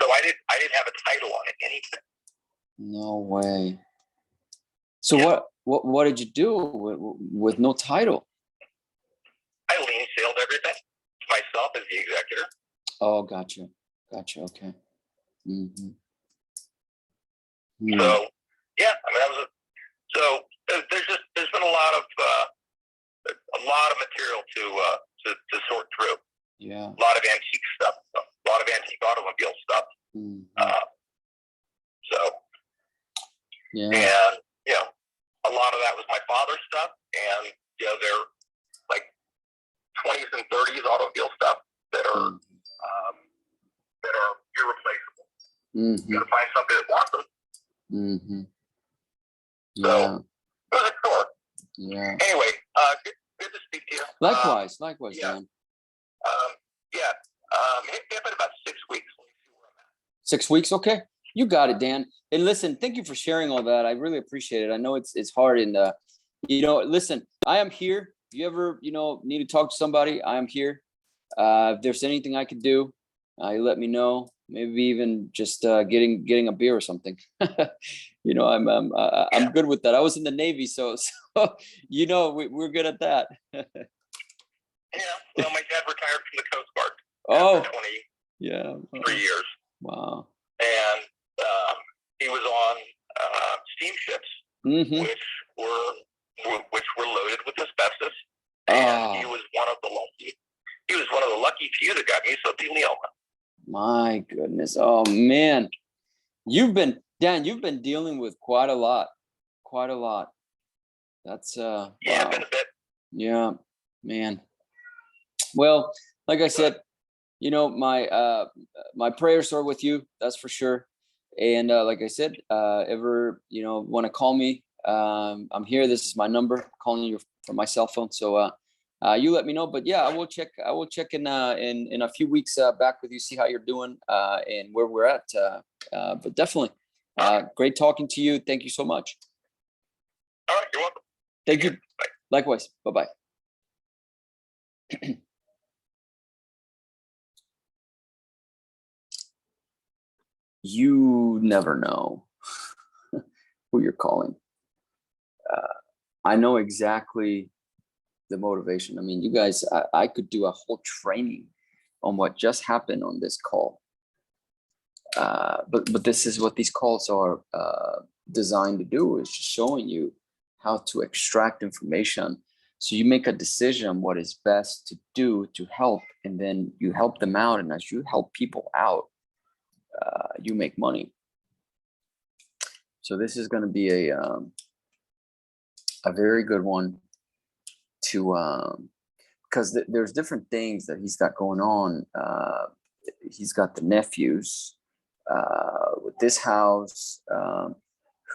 So I didn't have a title on anything. No way. So what did you do with no title? I lien sailed everything myself as the executor. Oh, gotcha. Okay. Mm-hmm. So yeah, there's been a lot of material to sort through. Yeah. A lot of antique stuff, a lot of antique automobile stuff. Yeah. And a lot of that was my father's stuff, and they're like 20s and 30s automobile stuff that are irreplaceable. You gotta find somebody that wants them. Yeah. So it was a chore. Yeah. Anyway, good to speak to you. Likewise, yeah. Dan. Hit me up in about 6 weeks. 6 weeks, okay. You got it, Dan. And listen, thank you for sharing all that. I really appreciate it. I know it's hard, and listen, I am here. If you ever need to talk to somebody, I am here. If there's anything I could do, you let me know. Maybe even just getting a beer or something. I'm good with that. I was in the Navy, so we're good at that. Well, my dad retired from the Coast Guard. Oh, 3 years. Wow. And he was on steamships, which were loaded with asbestos. And he was one of the lucky few that got mesothelioma. My goodness. Oh man. Dan, you've been dealing with quite a lot. That's Yeah, wow. been a bit. Yeah, man. Well, like I said, you know, my prayers are with you, that's for sure. And like I said, ever, you know, want to call me, I'm here. This is my number, calling you from my cell phone. So you let me know. But yeah, I will check in a few weeks back with you, see how you're doing and where we're at. But definitely great talking to you. Thank you so much. All right, you're welcome. Thank you. Bye. Likewise. Bye-bye. You never know who you're calling. I know exactly the motivation. I mean, you guys, I could do a whole training on what just happened on this call. But this is what these calls are designed to do, is just showing you how to extract information. So you make a decision on what is best to do to help, and then you help them out. And as you help people out, you make money. So this is going to be a very good one to because there's different things that he's got going on. He's got the nephews with this house,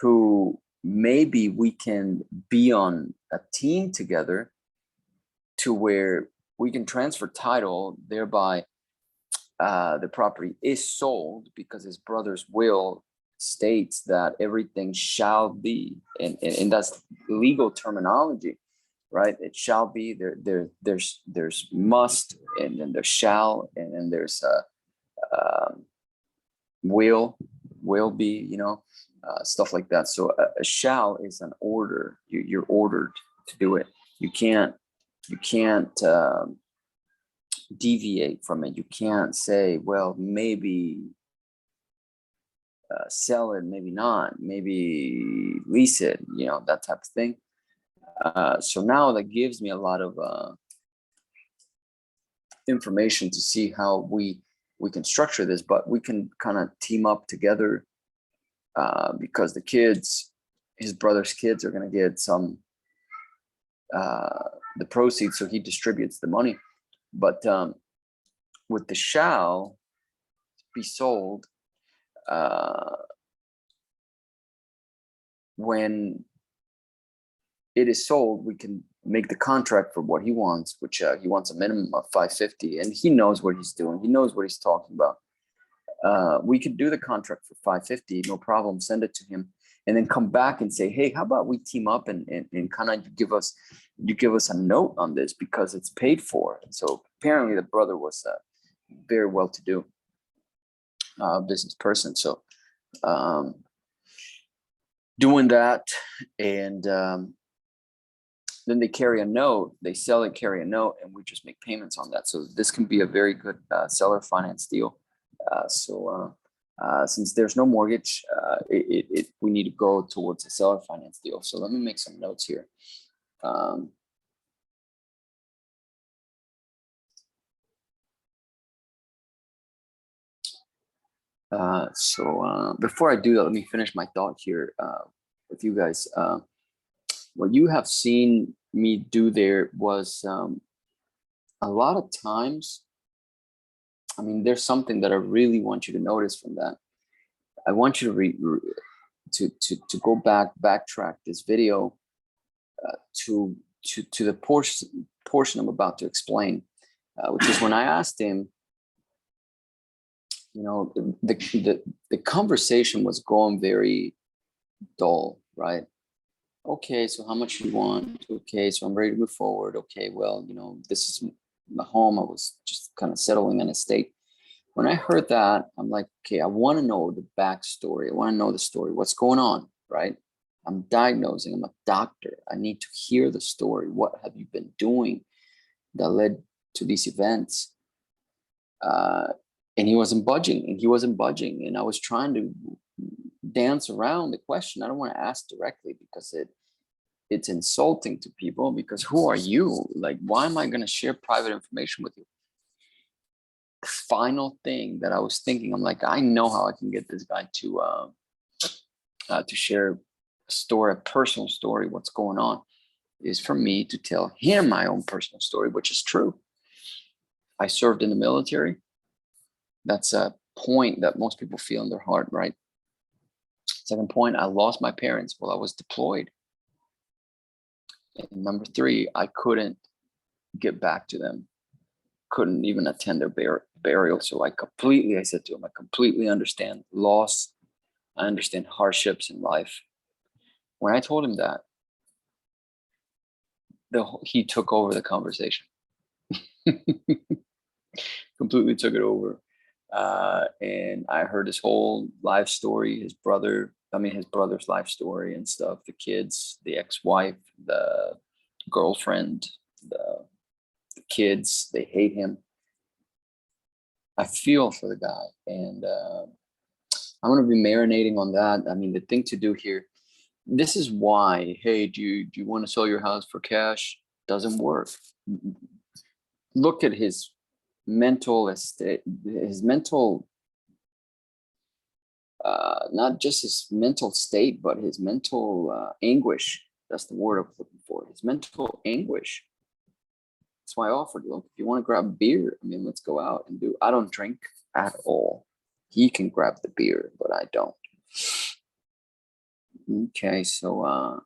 who maybe we can be on a team together to where we can transfer title, thereby the property is sold, because his brother's will states that everything shall be, and that's legal terminology, right? It shall be. There's must, and then there's shall, and then there's will be, you know, stuff like that. So a shall is an order. You're ordered to do it. You can't deviate from it. You can't say, well, maybe sell it, maybe not, maybe lease it, you know, that type of thing. So now that gives me a lot of information to see how we can structure this, but we can kind of team up together, because the kids, his brother's kids, are going to get some the proceeds, so he distributes the money. But with the shall be sold, when it is sold, we can make the contract for what he wants, which he wants a minimum of 550, and he knows what he's doing. He knows what he's talking about. We could do the contract for 550, no problem. Send it to him, and then come back and say, hey, how about we team up and kind of give us a note on this, because it's paid for. And so apparently the brother was very well-to-do business person. So doing that, and then they carry a note, they sell it, carry a note, and we just make payments on that. So this can be a very good seller finance deal. Since there's no mortgage, we need to go towards a seller finance deal. So let me make some notes here. So before I do that, let me finish my thought here with you guys. What you have seen me do there was a lot of times, I mean, there's something that I really want you to notice from that. I want you to go backtrack this video to the portion I'm about to explain, which is when I asked him, you know, the conversation was going very dull, right? Okay, so how much you want? Okay, so I'm ready to move forward. Okay, well, you know, this is my home. I was just kind of settling in a state. When I heard that, I'm like, okay, I want to know the backstory. I want to know the story. What's going on, right? I'm diagnosing. I'm a doctor. I need to hear the story. What have you been doing that led to these events? And he wasn't budging, and I was trying to dance around the question. I don't want to ask directly, because it's insulting to people, because who are you? Like, why am I going to share private information with you? Final thing that I was thinking, I'm like, I know how I can get this guy to share a story, a personal story, what's going on. is for me to tell him my own personal story, which is true. I served in the military. That's a point that most people feel in their heart, right? Second point, I lost my parents while I was deployed. And number three, I couldn't get back to them, couldn't even attend their burial. So I said to him, I completely understand loss. I understand hardships in life. When I told him that, he took over the conversation. Completely took it over. And I heard his whole life story, his brother's life story and stuff, the kids, the ex-wife, the girlfriend, the kids, they hate him. I feel for the guy, and I'm going to be marinating on that. I mean, the thing to do here, this is why, hey, do you want to sell your house for cash? Doesn't work. Look at his mental estate, his mental, not just his mental state, but his mental anguish. That's the word I was looking for. His mental anguish. That's why I offered, look, if you want to grab beer, I mean, let's go out and do. I don't drink at all. He can grab the beer, but I don't. Okay, so I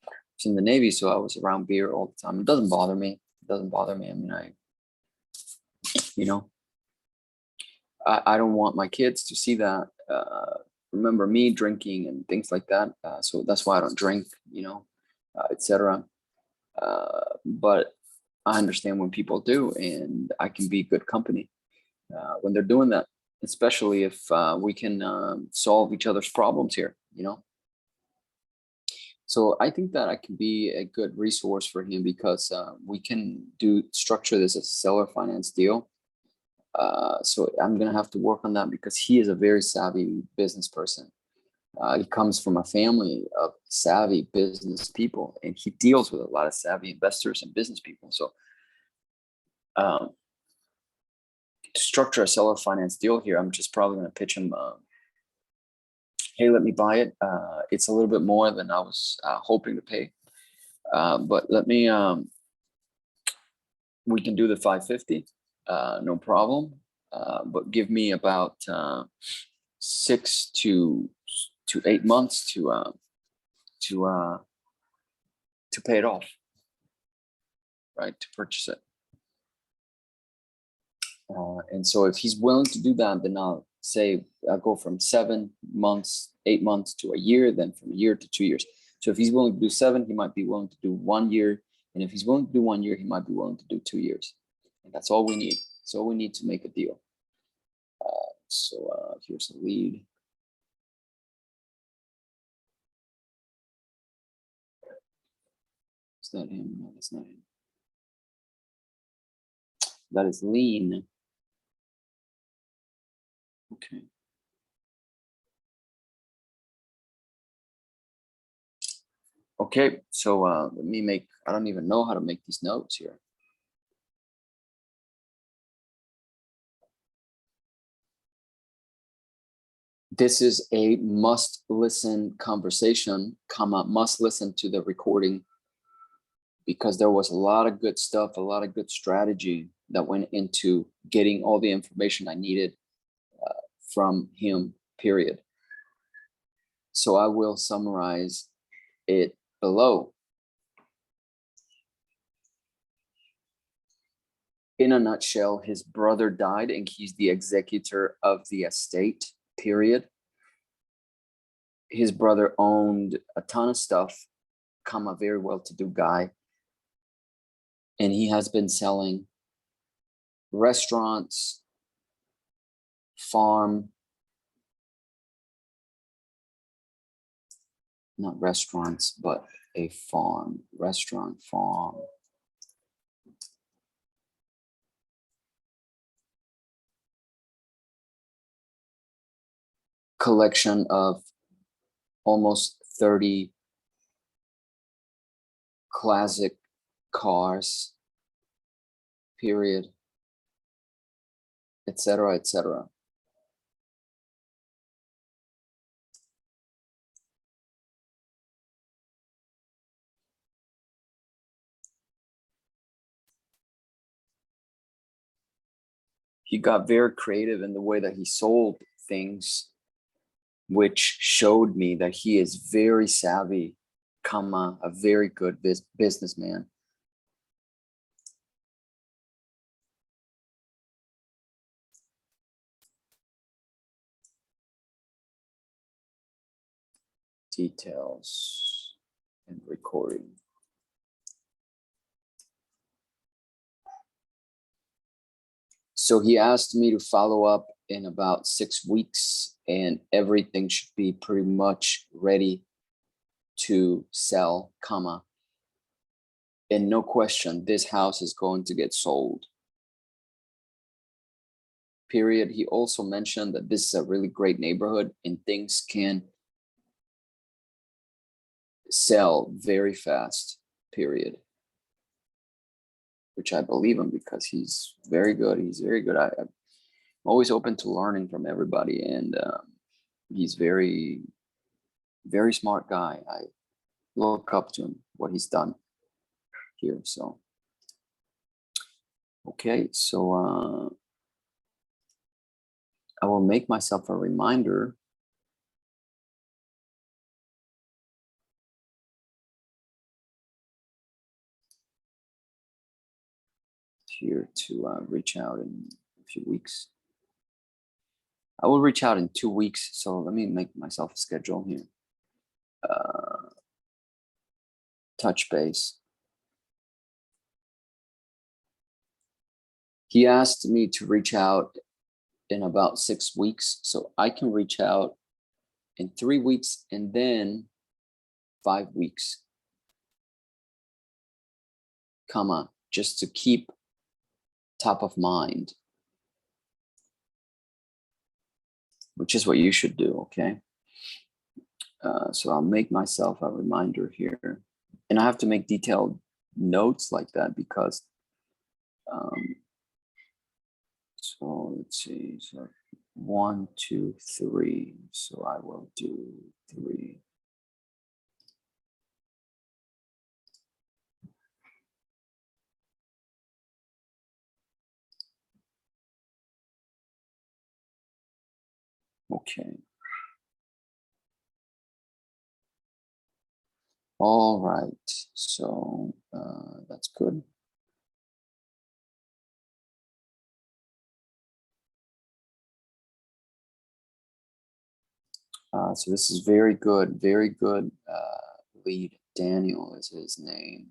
was in the Navy, so I was around beer all the time. It doesn't bother me. It doesn't bother me. I mean, I don't want my kids to see that. Remember me drinking and things like that. So that's why I don't drink, etc. But I understand when people do, and I can be good company when they're doing that, especially if we can solve each other's problems here, So I think that I can be a good resource for him because we can structure this as a seller finance deal. So I'm going to have to work on that because he is a very savvy business person. He comes from a family of savvy business people, and he deals with a lot of savvy investors and business people. So to structure a seller finance deal here, I'm just probably going to pitch him, hey, let me buy it. It's a little bit more than I was hoping to pay. But let me, we can do the 550, no problem. But give me about 6 to 8 months to pay it off, right? To purchase it. And so if he's willing to do that, then I'll go from 7 months, 8 months to a year, then from a year to 2 years. So if he's willing to do 7, he might be willing to do 1 year. And if he's willing to do 1 year, he might be willing to do 2 years. And that's all we need. That's all we need to make a deal. So here's a lead. Is that him? No, that's not him. That is lean. Okay. Okay, so let me I don't even know how to make these notes here. This is a must listen conversation, must listen to the recording, because there was a lot of good stuff, a lot of good strategy that went into getting all the information I needed from him, period. So I will summarize it below. In a nutshell, his brother died and he's the executor of the estate, period. His brother owned a ton of stuff, a very well-to-do guy. And he has been selling restaurants, not restaurants, but a restaurant farm. Collection of almost 30 classic cars, period, etc., etc. he got very creative in the way that he sold things, which showed me that he is very savvy, comma, a very good businessman. Details and recording. So he asked me to follow up in about 6 weeks, and everything should be pretty much ready to sell, comma. And no question, this house is going to get sold. Period. He also mentioned that this is a really great neighborhood and things can sell very fast, period. Which I believe him because he's very good. He's very good. I'm always open to learning from everybody, and he's very, very smart guy. I look up to him, what he's done here. So, okay, so I will make myself a reminder here to reach out in a few weeks. I will reach out in 2 weeks. So let me make myself a schedule here. Touch base. He asked me to reach out in about 6 weeks. So I can reach out in 3 weeks and then 5 weeks. Comma, just to keep top of mind, which is what you should do, okay? So I'll make myself a reminder here. And I have to make detailed notes like that because, so let's see, so 1, 2, 3. So I will do 3. Okay. All right, so that's good. So this is very good, very good lead. Daniel is his name.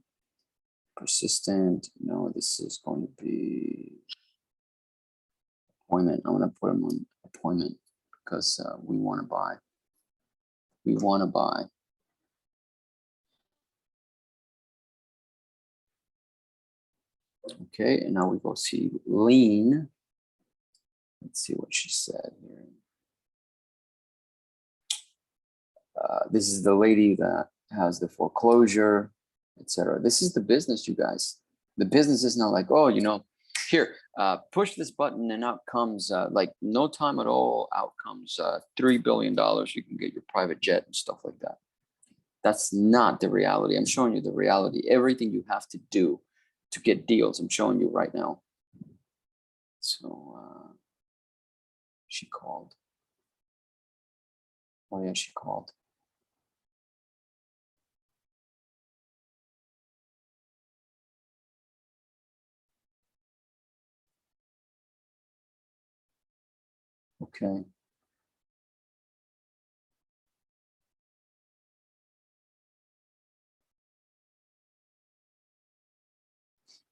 Persistent. No, this is going to be appointment. I'm going to put him on appointment because we want to buy. We want to buy. Okay, and now we go see Lean. Let's see what she said here. This is the lady that has the foreclosure, etc. This is the business, you guys. The business is not like, oh, you know, here, push this button and out comes, like no time at all, out comes $3 billion. You can get your private jet and stuff like that. That's not the reality. I'm showing you the reality. Everything you have to do to get deals, I'm showing you right now. So she called. Oh yeah, she called. Okay.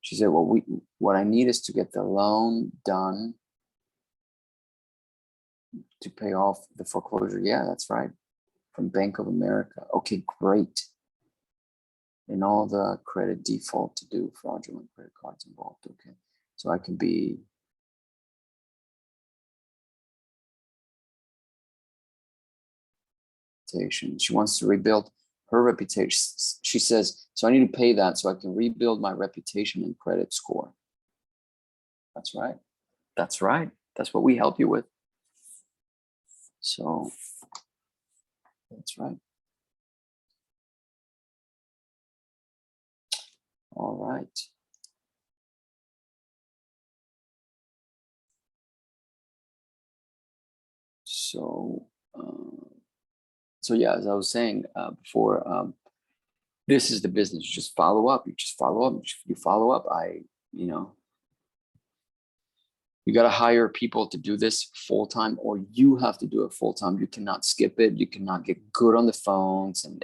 She said, well, what I need is to get the loan done to pay off the foreclosure. Yeah, that's right. From Bank of America. Okay, great. And all the credit default to do, fraudulent credit cards involved. Okay, so I can be. She wants to rebuild her reputation. She says, so I need to pay that so I can rebuild my reputation and credit score. That's right. That's right. That's what we help you with. So that's right. All right. So, so yeah, as I was saying before, this is the business. You just follow up. You just follow up. You follow up. You got to hire people to do this full time, or you have to do it full time. You cannot skip it. You cannot get good on the phones, and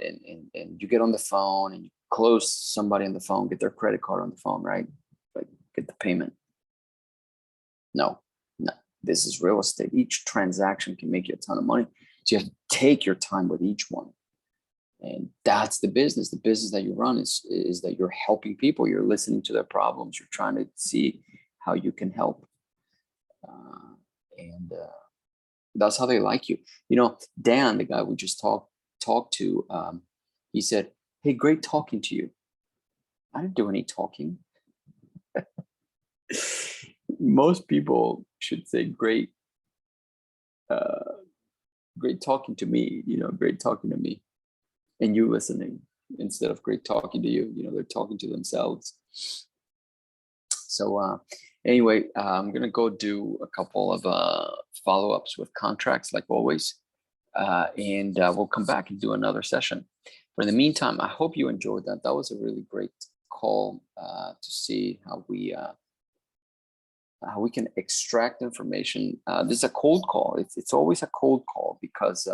you get on the phone and you close somebody on the phone, get their credit card on the phone, right? Like get the payment. No. This is real estate. Each transaction can make you a ton of money. So you have to take your time with each one. And that's the business. The business that you run is that you're helping people. You're listening to their problems. You're trying to see how you can help. And that's how they like you. You know, Dan, the guy we just talked to, he said, "Hey, great talking to you." I didn't do any talking. Most people should say great talking to me, great talking to me, and you listening instead of great talking to you. They're talking to themselves. So anyway, I'm gonna go do a couple of follow-ups with contracts like always, and we'll come back and do another session. But in the meantime, I hope you enjoyed that. That was a really great call to see how we can extract information. This is a cold call. It's always a cold call because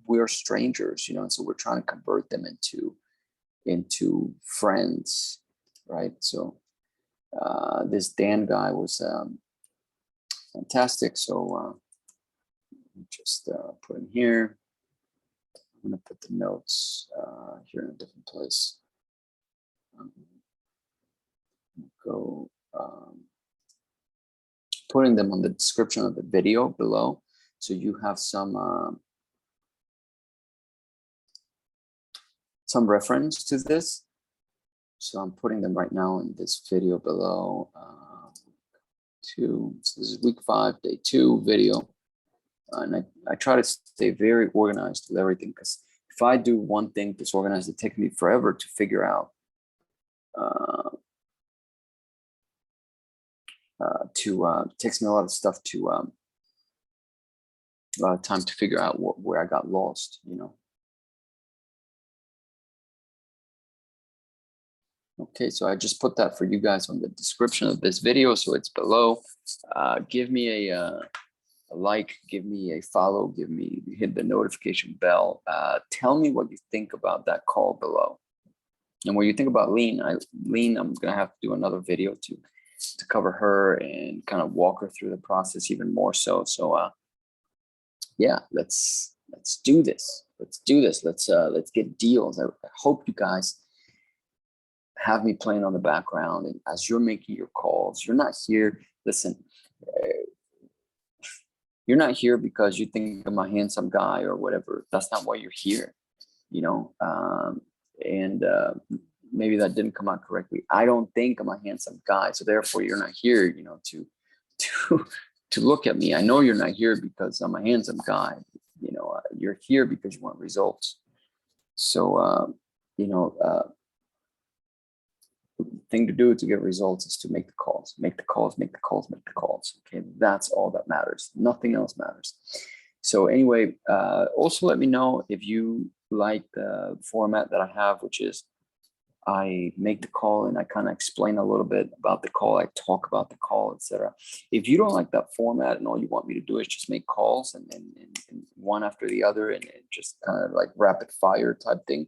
we're strangers, and so we're trying to convert them into friends, right? So this Dan guy was fantastic. So just put him here. I'm gonna put the notes here in a different place. Go. Putting them on the description of the video below, so you have some reference to this. So I'm putting them right now in this video below. So this is week 5, day 2 video, and I try to stay very organized with everything, because if I do one thing disorganized, it takes me forever to figure out. Takes me a lot of stuff to a lot of time to figure out where I got lost, Okay, so I just put that for you guys on the description of this video, so it's below. Give me a like, give me a follow, hit the notification bell. Tell me what you think about that call below, and what you think about Lean. I'm gonna have to do another video to cover her and kind of walk her through the process even more so. So yeah, let's do this. Let's get deals. I hope you guys have me playing on the background, and as you're making your calls, you're not here. Listen, you're not here because you think I'm a handsome guy or whatever. That's not why you're here, and maybe that didn't come out correctly. I don't think I'm a handsome guy, so therefore you're not here, to look at me. I know you're not here because I'm a handsome guy. You're here because you want results. So thing to do to get results is to make the calls. Okay, that's all that matters. Nothing else matters. So anyway, also let me know if you like the format that I have, which is I make the call and I kind of explain a little bit about the call. I talk about the call, etc. If you don't like that format and all you want me to do is just make calls and one after the other and just kind of like rapid fire type thing,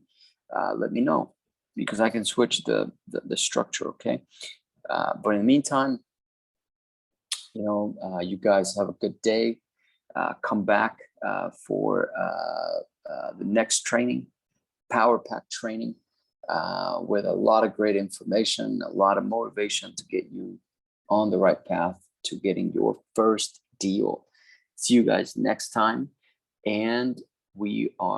let me know, because I can switch the structure. Okay. But in the meantime, you guys have a good day. Come back for the next training, Power Pack training, with a lot of great information, a lot of motivation to get you on the right path to getting your first deal. See you guys next time. And we are